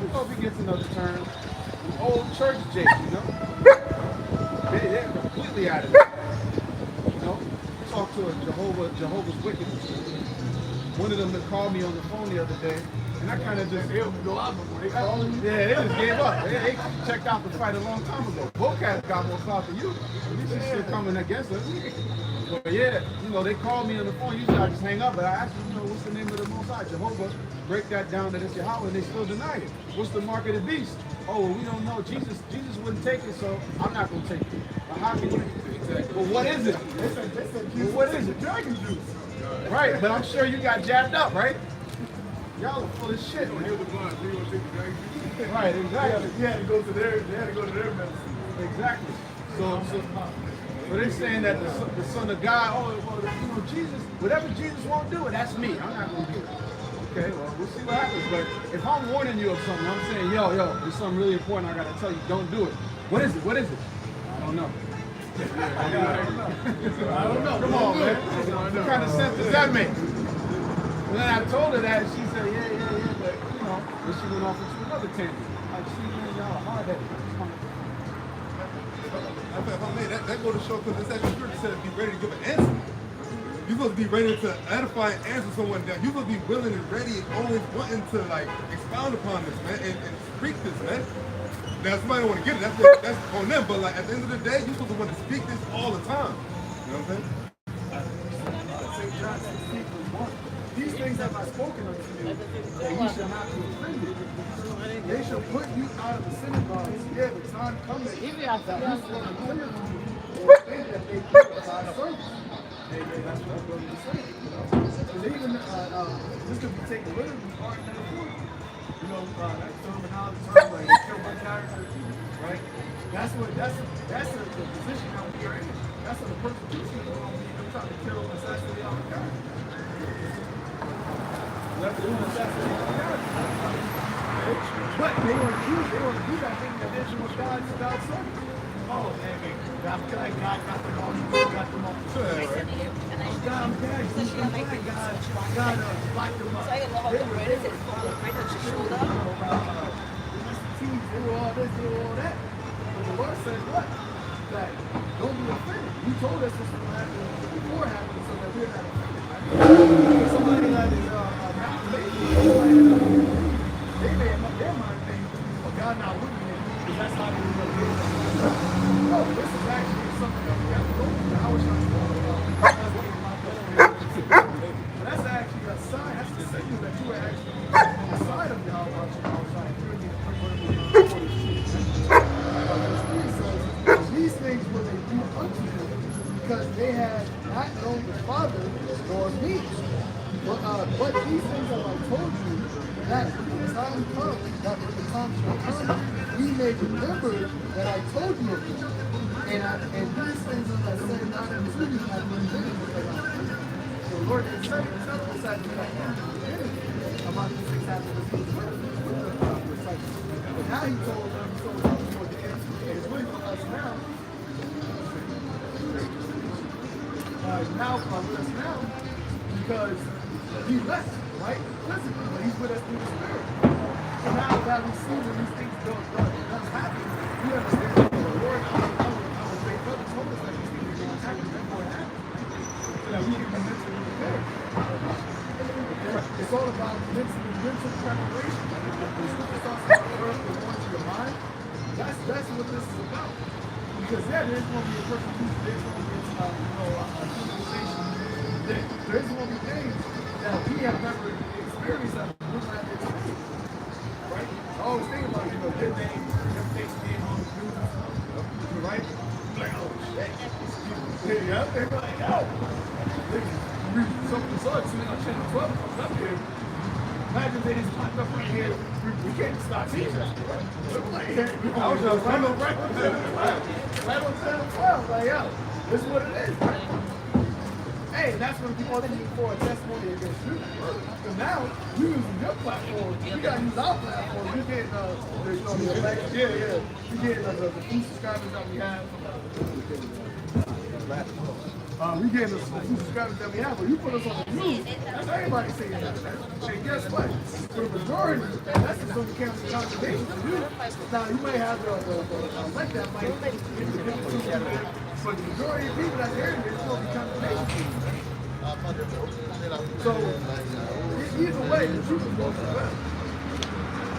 We hope he gets another term. Old church jakes, you know? They're completely out of it. You know? Talk to a Jehovah's Witnesses. One of them that called me on the phone the other day. And I kind of just, They don't go out before they call you. yeah, they just gave up. They checked out the fight a long time ago. Both cats got more clout than you. This is shit coming against us. But yeah, you know, they called me on the phone. Usually I just hang up, but I asked them, you know, what's the name of the Most High? Jehovah. Break that down that it's Yahweh, and they still deny it. What's the mark of the beast? Oh, well, we don't know. Jesus wouldn't take it, so I'm not going to take it. But how can you? Well, what is it? Well, what is it? Dragon juice. Right, but I'm sure you got jabbed up, right? Y'all are full of shit, man. Right, exactly. He had to go to their medicine. Exactly. So they're saying that the Son of God, oh, well, you know, Jesus, whatever Jesus won't do it, that's me. I'm not going to do it. Okay, well, we'll see what happens. But if I'm warning you of something, I'm saying, yo, there's something really important I got to tell you. Don't do it. What is it? What is it? I don't know. I don't know. Come on, man. What kind of sense does that make? And then I told her that, and she said, yeah, but, you know, then she went off into another tangent. Like, see, man, y'all are hard-headed. If I may, that go to show, because it's actually scripture says be ready to give an answer. You're supposed to be ready to edify and answer someone down. You're supposed to be willing and ready and always wanting to, like, expound upon this, man, and speak this, man. Now, somebody don't want to get it, that's on them, but, like, at the end of the day, you're supposed to want to speak this all the time. You know what I'm saying? St. John 16:1. These things have I spoken unto you, that ye shall not be offended. They shall put you out of the synagogues. Yeah, the time comes that you shall declare to you, or think that they keep thy service. That's what I'm going to say. Because even this could be taken literally or metaphorically. You know, like terminology, like kill one character, right? That's the position that we are in. That's what the persecution is going on. They're trying to kill and assassinate our character. But they want to do that thing that did what God said. Oh, man, God got them all. Got them all. God, I'm glad. God locked them up. They were all this, they were all that. But the Lord says what? That don't be offended. You told us this was happening before it happened, so that we're not offended. Right? Somebody that is they may have their mind think, well, God not with me, because that's how they look at it. No, this is actually something that we have to go through. I was trying to talk about. But that's actually a sign. That's the signal that you are actually on the side of Yahweh. These things will they do unto you, because they have not known the Father nor me. But these things have I told you, that when the time comes, shall come, ye may remember that I told you of them. And these things that I said not unto you have been written because I am. So the Lord didn't say himself decided to like about these things happening with the disciples. But now he told them before the end. And it's really for us now. With us now, because he left, right? Physically, but he's with us through the Spirit. So now that we see when these things does happen, we understand that the Lord, our faith brothers told us that these things are going to happen before it happens. So that we can be mentally prepared. It's all about mental preparation. The scripture talks about first the one to your mind. That's what this is about. Because there's going to be a persecution, there's going to be a civilization, there's going to be things that we have never experienced that we will have experienced. Right? I always think about, their name, their face being on the news and stuff. Right? Like, oh shit. Yeah, they're like, oh. Something saw it, so they Channel 12 comes up here. Imagine they just popped up right here. We can't stop seeing that. Right? I was just right on Channel 12. Like, yo, this is what it is, right? Hey, that's when people are looking for a testimony against you. Because now, you using your platform. We got to use our platform. You're getting the election. Yeah. You're getting the few subscribers that we have. We getting the few subscribers that we have, but you put us on the news, that's everybody saying that. And guess what? For the majority, that's just going to cancel the congregation for you. Now, you may have the elect that might make a difference, but the majority of people that's hearing this is going to be congregation for you. So either way, the truth is going to prevail.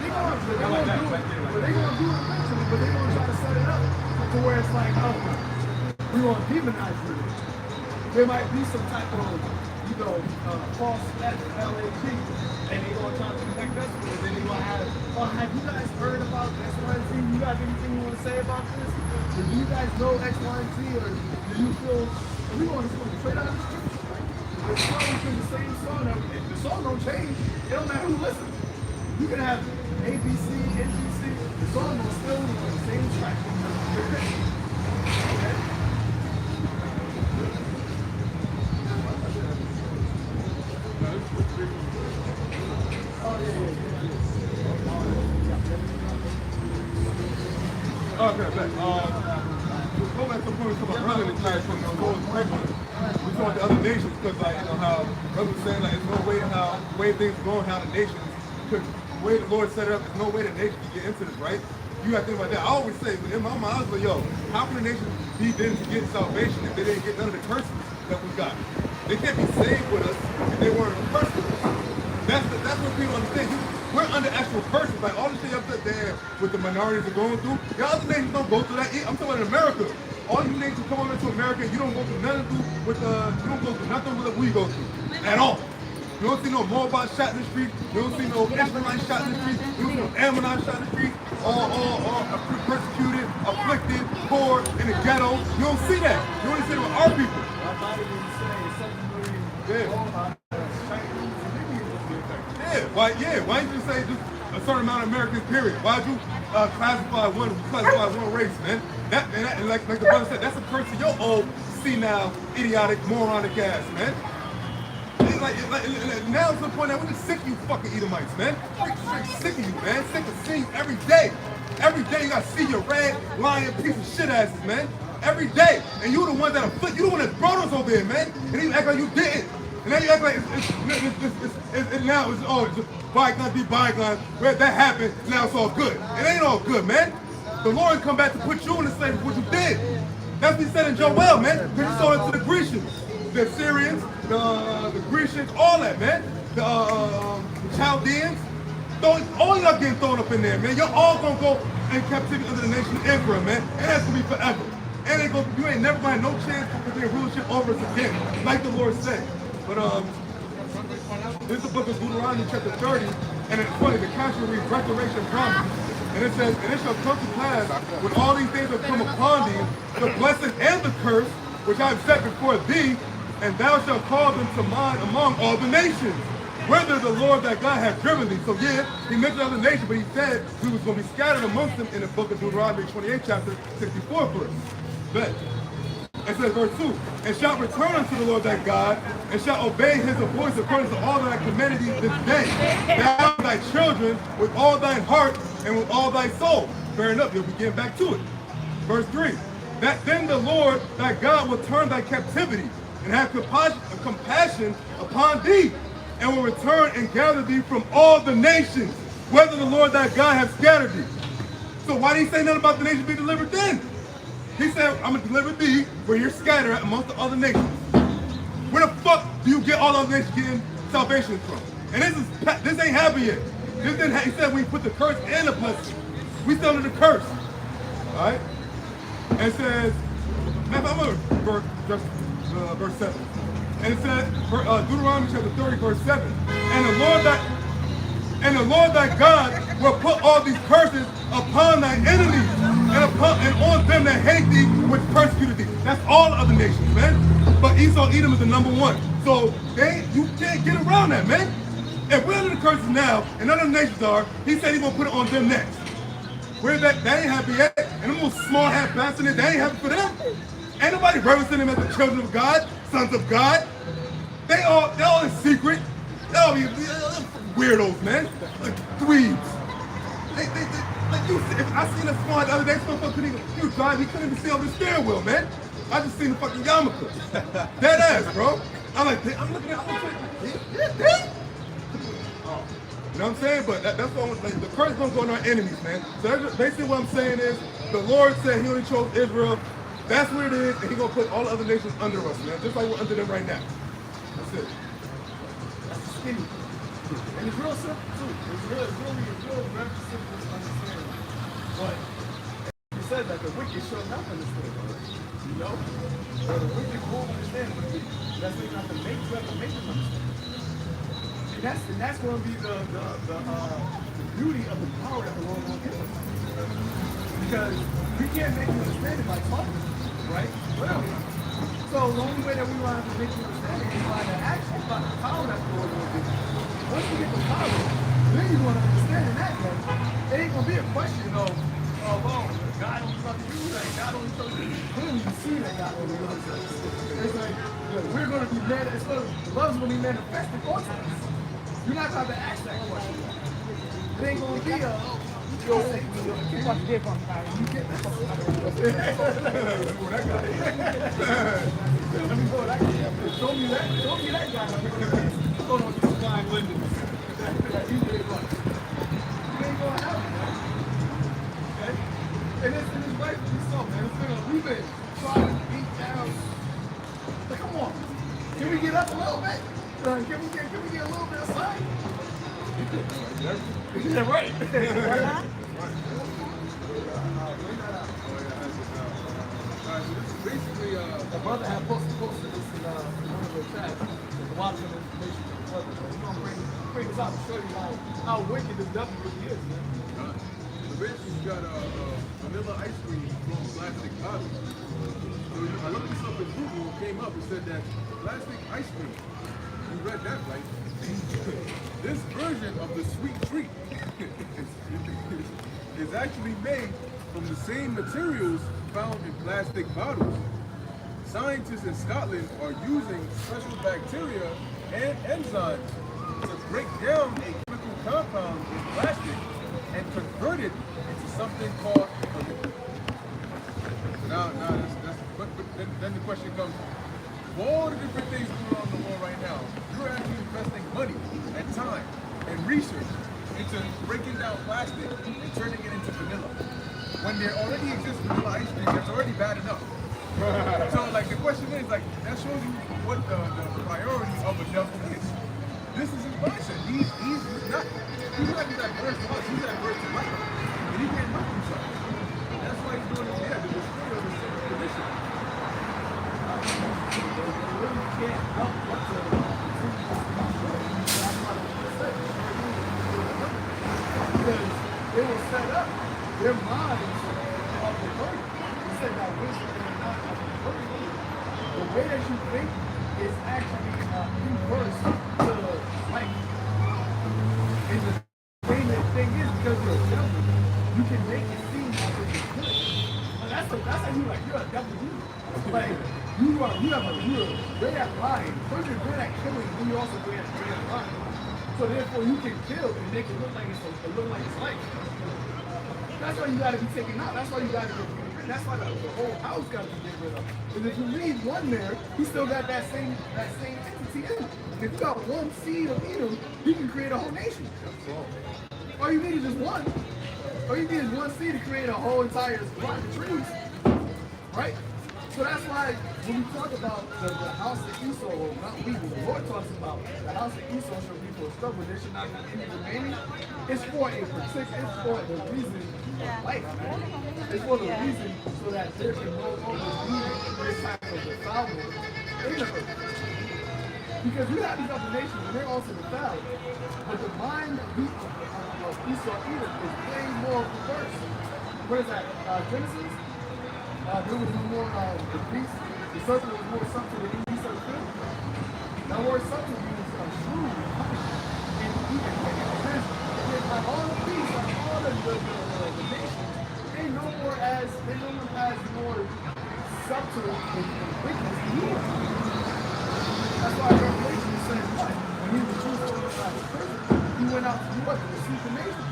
They're gonna do it eventually, but they're gonna try to set it up to where it's like, oh, we want to demonize you. There might be some type of, false LAG, and they're gonna try to connect us with it. Then they're gonna have, have you guys heard about X, Y, and Z? You got anything you want to say about this? Or do you guys know X, Y, and Z? Or do you feel we want to straight out of the street? The song is the same song. If the song don't change, it don't matter who listens. You can have ABC, NBC, the song will still be on the same track. Okay? Okay, back. Go back to the point about earlier in the class from the Lord's pregnant. We saw the other nations because, how brother was saying, there's no way the way things are going, how the nations could, the way the Lord set it up, there's no way the nation can get into this, right? You got to think about that. I always say, in my mind, I was like, yo, how can the nation be then to get salvation if they didn't get none of the curses that we got? They can't be saved with us if they weren't cursed with us. That's what people understand. We're under actual curses. Like all the shit up there with the minorities are going through. The other nations don't go through that. I'm talking about in America. All you nations come over to America, you don't go through nothing with you don't go through nothing with what we go through at all. You don't see no Moabite shot in the street. You don't see no Israelite shot in the street. You don't see no Ammonite shot in the street. All persecuted, afflicted, poor, in the ghetto. You don't see that. You only see it with our people. Why didn't you say just a certain amount of Americans, period? Why'd you classify one race, man? And like the brother said, that's a curse to your old senile, idiotic, moronic ass, man. It's now it's to the point that we're just sick of you fucking Edomites, man. We're sick of you, man. Sick of seeing you every day. Every day you gotta see your red, lying piece of shit asses, man. Every day. And you the one that afflict, you the one that brought us over there, man. And you act like you didn't. And now you act like it's just bygones be bygones. Where that happened, now it's all good. It ain't all good, man. The Lord come back to put you in the same for what you did. That's what he said in Joel, man. Because you sold it to the Grecians, the Syrians, the Grecians, all that, man. The Chaldeans. All y'all getting thrown up in there, man. You're all gonna go in captivity under the nation of Israel, man. And that's gonna be forever. And you ain't never gonna have no chance for their rulership over us again, like the Lord said. But this is the book of Deuteronomy chapter 30, and it's funny, the caption reads restoration promise. And it says, and it shall come to pass, when all these things have come upon thee, the blessing and the curse, which I have set before thee, and thou shalt call them to mind among all the nations, whether the Lord thy God hath driven thee. So yeah, he mentioned other nations, but he said we was going to be scattered amongst them in the book of Deuteronomy 28, chapter 64 verse. But it says verse 2, and shalt return unto the Lord thy God, and shalt obey his voice according to all that I commanded thee this day, thou and thy children with all thine heart and with all thy soul. Fair enough, you'll be getting back to it. Verse 3, that then the Lord thy God will turn thy captivity and have compassion upon thee, and will return and gather thee from all the nations, whether the Lord thy God hath scattered thee. So why did he say nothing about the nations being delivered then? He said, I'm going to deliver thee where you're scattered amongst the other nations. Where the fuck do you get all the other nations getting salvation from? And this ain't happened yet. This didn't he said we put the curse and the blessing. We still under the curse. All right? And it says, I'm going to verse 7. And it says, Deuteronomy chapter 30, verse 7. And the Lord thy God will put all these curses upon thy enemies and on them that hate thee, which persecuted thee. That's all the other nations, man. But Esau, Edom is the number one. So you can't get around that, man. If we're under the curses now, and other nations are, he said he's gonna put it on them next. Where's that? That ain't happy yet. And them little small hat bastards, that ain't happy for them. Ain't nobody reverencing them as the children of God, sons of God. They're all in secret. They all be weirdos, man. Like dweebs. Like you, if I seen a smart the other day, he couldn't even see on the steering wheel, man. I just seen the fucking yarmulke. Dead ass, bro. I'm looking at it. You know what I'm saying? But that's what the curse gonna go on our enemies, man. So basically what I'm saying is, the Lord said he only chose Israel. That's what it is, and he's gonna put all the other nations under us, man. Just like we're under them right now. That's sit. That's the skinny. And it's real simple too. It's real very simple to understand. But it says that the wicked shall not understand. You know? Or the wicked won't understand the wicked. That's why you have to make them understand. And that's going to be the beauty of the power that the Lord will give us. Because we can't make you understand it by talking, right? Well, so the only way that we want to make you understand it is by the action, by the power that the Lord will give us. Once you get the power, then you're going to understand in that way. It ain't going to be a question of, well, God only loves you, like God only loves you. Clearly you see that God only loves us. It's like, we're going to be the love's going to be manifested on us. You're not going to have to ask that question. It ain't going to be a, yo, keep on dick on fire. You get that. Let me go that guy. Let me go that guy. Show me that guy. Hold on, this guy Linden. You ain't going to have it, man. Okay? And it's rightfully so, man. We've been trying to beat down. But come on. Can we get up a little bit? Can we get a little bit of sign? Yeah, right. Basically, the brother had posted this in one of the chats. The watching information from the brother. So we're going to bring this out to show you how wicked this devil really is, man. the basically got vanilla ice cream from plastic bottles. So I looked this up in Google, it came up, it said that plastic ice cream, you read that right? This version of the sweet treat is actually made from the same materials found in plastic bottles. Scientists in Scotland are using special bacteria and enzymes to break down a chemical compound in plastic and convert it into something called but then the question comes, of all the different things going on in the world right now, you're actually investing money and time and research into breaking down plastic and turning it into vanilla. When there already exists vanilla ice cream, that's already bad enough. So like the question is, like, that shows you what the priority of a devil is. This is his mindset. He's not just adverse to us, he's adverse to life. And he can't help himself. That's why he's doing it there, to destroy the sinful condition. Really can't help but to because it will set up their minds of the burden. He said that wisdom is not of the burden. The way that you think is actually inverse to life. And the thing is, because you're a devil, you can make it seem like it's good. But that's how you're a devil. Like, you're great at lying. First you're good at killing, then you're also great at lying. So therefore you can kill and make it look like it's life. That's why you gotta be taken out. That's why you gotta get rid of. That's why the whole house gotta be get rid of. Because if you leave one there, he still got that same entity in him. If you got one seed of Edom, he can create a whole nation. All you need is just one. All you need is one seed to create a whole entire plot of trees. Right? So that's why when we talk about the house of Esau, or not we, but the Lord talks about the house of Esau shall be for struggle, there should not be any remaining. It's for a particular, it's for the reason of life, man. It's for the reason so that there can no longer be this type of defilement in the earth. Because you have these other nations and they're also defiled. But the mind of Esau Edom is way more reversed. What is that? Genesis? There was no more the beast. The serpent was more subtle than any beast of the field. That word subtle means shrewd, and even like all the beasts, like all the nations, they no more as more subtle and wickedness than he is. That's why Revelation says what? When he was chosen out of prison, he went out to do what? To seek the nation.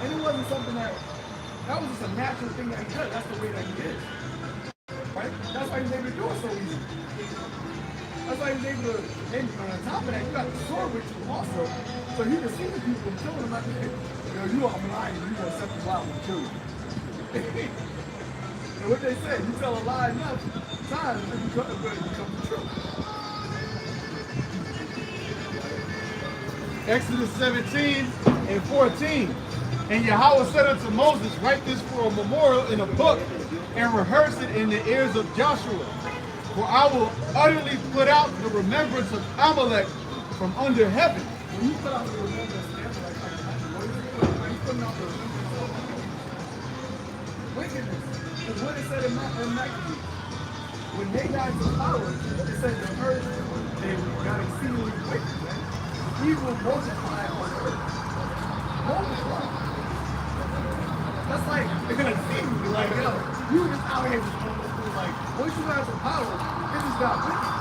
And it wasn't something that was just a natural thing that he does. That's the way that he is. Right? That's why he's able to do it so easy. That's why he's able to, and on top of that, you got the sword with you also. So you can see the people killing them at the end. You are lying, you're going to set the lie and kill you. And what they say, you tell a lie enough times, it becomes the truth. Exodus 17 and 14. And Yahweh said unto Moses, write this for a memorial in a book and rehearse it in the ears of Joshua. For I will utterly put out the remembrance of Amalek from under heaven. When you put out the remembrance of Amalek, what is it? Are you putting out the remembrance of wickedness? Because what it said in Maccabees, when they got into power, it said the earth, they got exceedingly wicked, man. Evil multiplied on earth. Multiply. That's like, they're gonna see you, like, yo, you just out here just like, once you got some power, it just got wicked.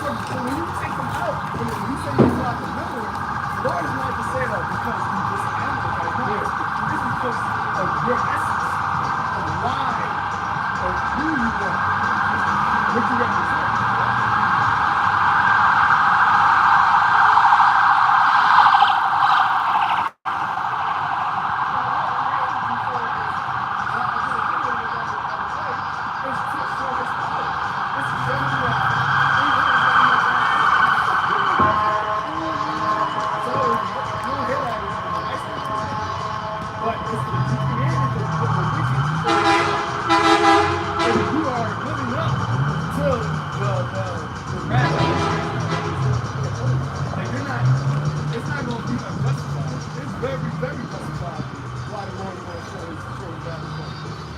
So when you take them out, when you say you got the memory, God is not to say that because you just animal right here. This is because of your essence, of why, of who you are, what you represent.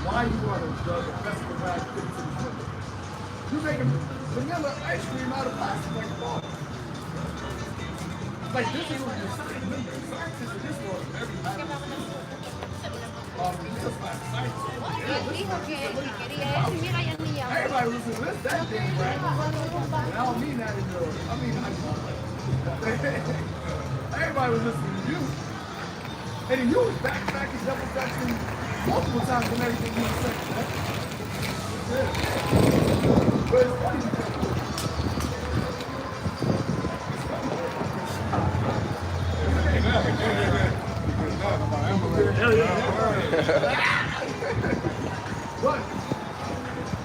Why you want to the best of the rag to the sugar? You make vanilla ice cream out of plastic like a ball. Like this is what the scientists in this world are very happy. Dijo que quería eso y mira, ya ni llama. Everybody listen to this, that thing, right? And I don't mean that in the, I mean, everybody was listening to you. And then you was backtracking, double tracking multiple times and everything you were saying, right? Yeah. But it's funny because but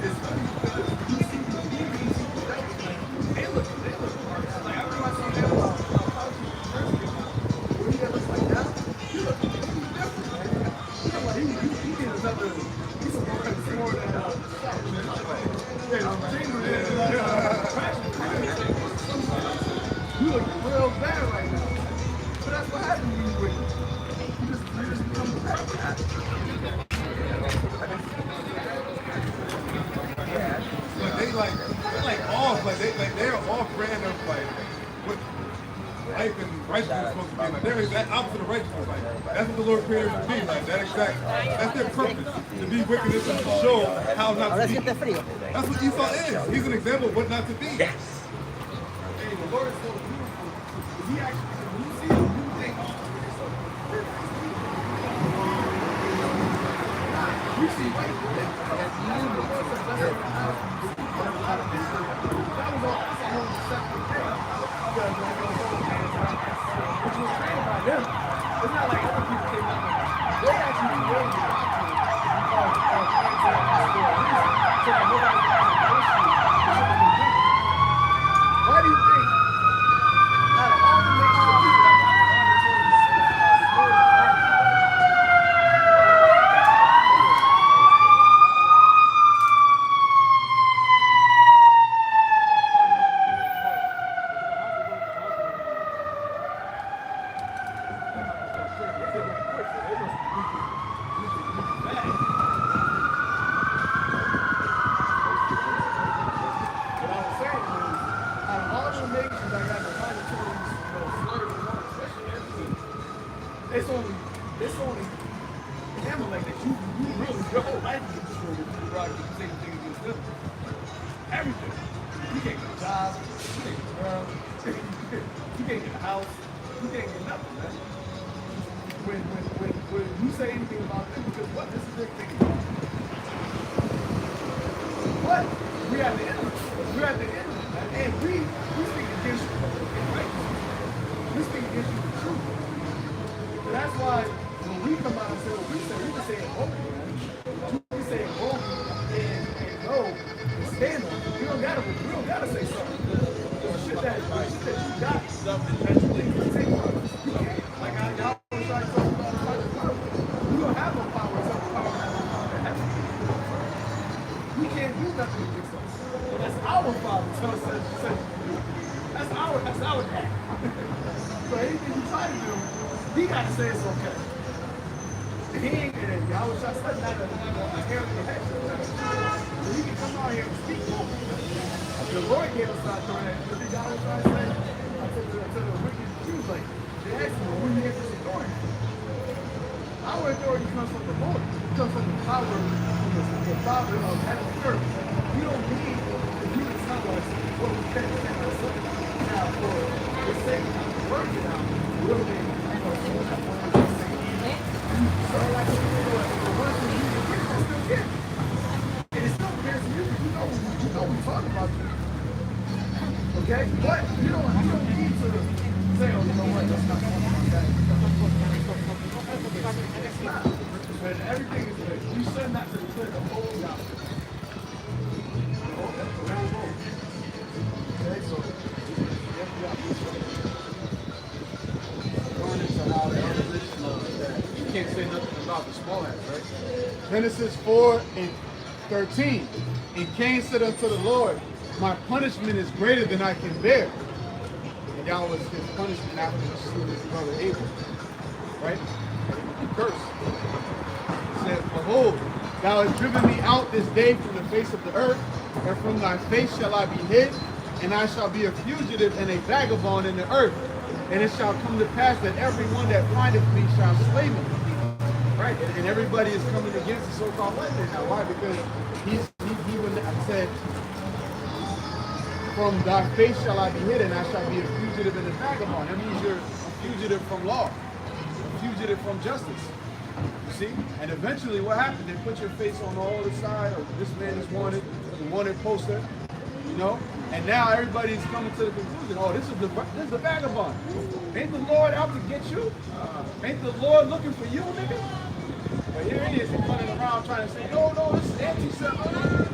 it's funny because you see these movies, they look hard. Like I remember I saw that about how first came out. When he looks like that, he looks different, man. You know, like he did another, he's more than you look real bad right now. But that's what happens when you win. You just become bad. But they're like off, they're off brand of like what life and righteousness is supposed to be. Like they're that opposite of righteousness. Like that's what the Lord created us to be. Like that's their purpose. To be wickedness and to show how not to be. That's what Esau is. He's an example of what not to be. Yes. Hey, the Lord is so beautiful. He actually, when you see him, you think, oh, it's so perfect. You see white people. That was all, that's a whole separate thing. Because which was trained by them. It's not like other people came out. They actually created the doctrine of so that nobody can why do you think out of all the nations of people that it's only Amalek that you really, your whole life is destroyed if you brought the same thing against them. Everything. You can't get a job, you can't get a girl, you can't get a house, you can't get nothing, man. When you say anything about them, because what? This is their thing. But we're at the end of it. We're at the end of it, man. And we speak against you in righteousness. We speak against you in truth. That's why when we come out and say what we can say it boldly, man. We say it boldly and know and stand on it. We don't gotta say something. The shit that you got, something that you think Lord says you do. That's our dad. So anything you try to do, he got to say it's okay. He ain't in it. Y'all was just letting that a hair of the head. So he can come out here and speak. The Lord gave us that authority. What did y'all was trying to say? I said to the wicked Jews, like, they asked me, where do you get this authority? Our authority comes from the Lord. It comes from the power from the Father of heaven and earth. You don't need for you to tell us what we can and cannot say. Now, for the sake of the word it out, we'll be, so like the ones who you get, they still get. And it still appears to you because you know we talk about you. Okay? But you don't need to say, oh, you know what, let's not talk about that. It's not. But everything is good. We send that to the clear the whole gospel. Okay, so Going into how the opposition of that. You can't say nothing about the small hands, right? Genesis 4:13. And Cain said unto the Lord, my punishment is greater than I can bear. And that was his punishment after he slew his brother Abel. Right? He cursed. He said, behold, thou hast driven me out this day from the face of the earth, and from thy face shall I be hid, and I shall be a fugitive and a vagabond in the earth. And it shall come to pass that everyone that findeth me shall slay me. Right? And everybody is coming against the so-called white man now. Why? Because he said, from thy face shall I be hid, and I shall be a fugitive and a vagabond. That means you're a fugitive from law, a fugitive from justice. You see? And eventually what happened? They put your face on all the side, or this man is wanted, the wanted poster, you know? And now everybody's coming to the conclusion, oh, this is the vagabond. Ain't the Lord out to get you? Ain't the Lord looking for you, nigga? But here it is, he's running around trying to say, no, this is anti-Semitic.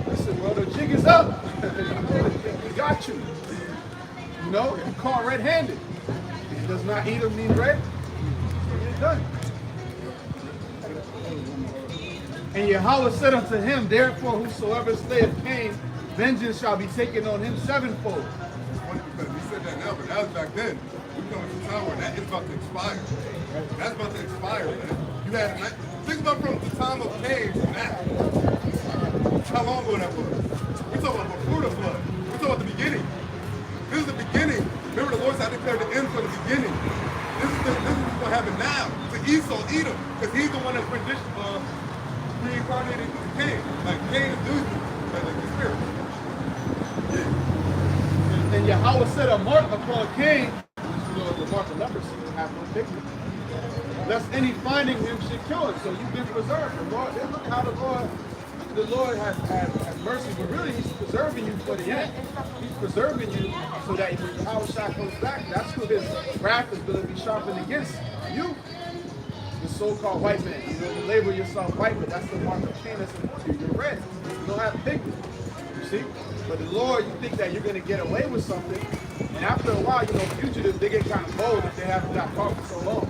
Listen, well, the jig is up. We got you. You know, you caught red-handed. It does not Edom mean red? Get it done. And Yahweh said unto him, therefore, whosoever slayeth Cain, vengeance shall be taken on him sevenfold. It's funny because we said that now, but that was back then. We coming to a time where that is about to expire. That's about to expire, man. You had think about from the time of Cain to now. How long ago that was? We're talking about before the flood. We're talking about the beginning. This is the beginning. Remember, the Lord said I declared the end from the beginning. This is what's going to happen now to Esau, Edom, because he's the one that's reincarnated into Cain. Like Cain is due like the spirit. And Yahweh set a mark upon Cain, which is the mark of leprosy, have no picture. Lest any finding him should kill him. So you've been preserved. The Lord, look how the Lord has mercy, but really he's preserving you for the end. He's preserving you so that when Yahushua comes back, that's who his wrath is going to be sharpened against. You, the so-called white man. You know, you label yourself white, but that's the mark of Cain that's in you. You're red. You don't have pigment. You see? But the Lord, you think that you're going to get away with something, and after a while, you know, fugitives, they get kind of bold if they haven't got caught for so long.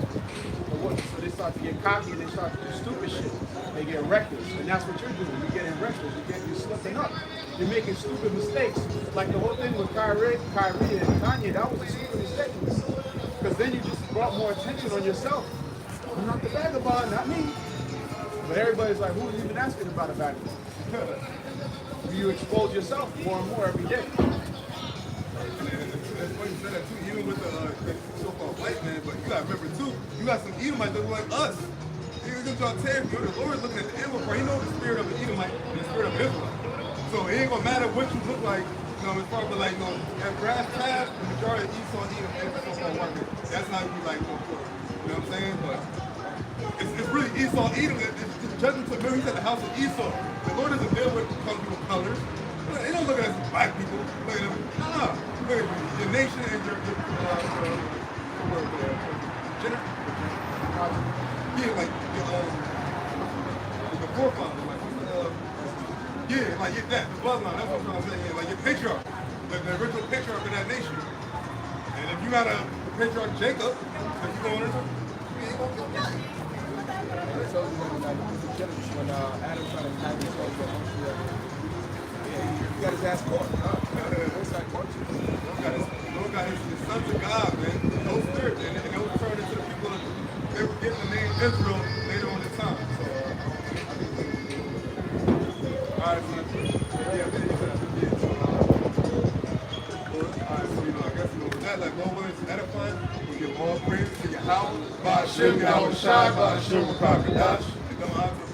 So they start to get cocky and they start to do stupid shit. They get reckless, and that's what you're doing. You're getting reckless. You're slipping up. You're making stupid mistakes. Like the whole thing with Kyrie and Kanye, that was a stupid mistake. Because then you just brought more attention on yourself. I'm not the vagabond, not me. But everybody's like, who's even asking about a vagabond? You expose yourself more and more every day. That's funny you said that too, even with the so-called white man, but you gotta remember too, you got some Edomites that look like us. You're gonna tell you, the Lord is looking at the inward part. He knows the spirit of the Edomite and the spirit of Israel. So it ain't gonna matter what you look like, you know, as far as like, you know, at brass tabs, the majority of Esau and Edom is so-called white man. That's not you like, you know what I'm saying? But it's really Esau, Edom. It's judgment to remember, he said the house of Esau. The Lord doesn't deal with people of colors. They don't look at us as black people. Look at them. Nah. Look at your nation and your yeah, like the forefather, like that, the bloodline. That's what I'm trying to say. Yeah, like your patriarch, like the original patriarch of that nation. And if you got the patriarch Jacob, if you go on this, you ain't gonna kill nothing. When Adam tried to have his He got his ass caught. Most I caught you. Lord got his sons of God, man. No spirit, and it was turned into the people. They were getting the name Israel later on in time. So, all right, so yeah, man. Alright, so I guess with that, like Lord willing is edifying, we give all praise to Yahweh, by Hashem, Yahweh Shai, by Hashem, Rakakadash, and come out to the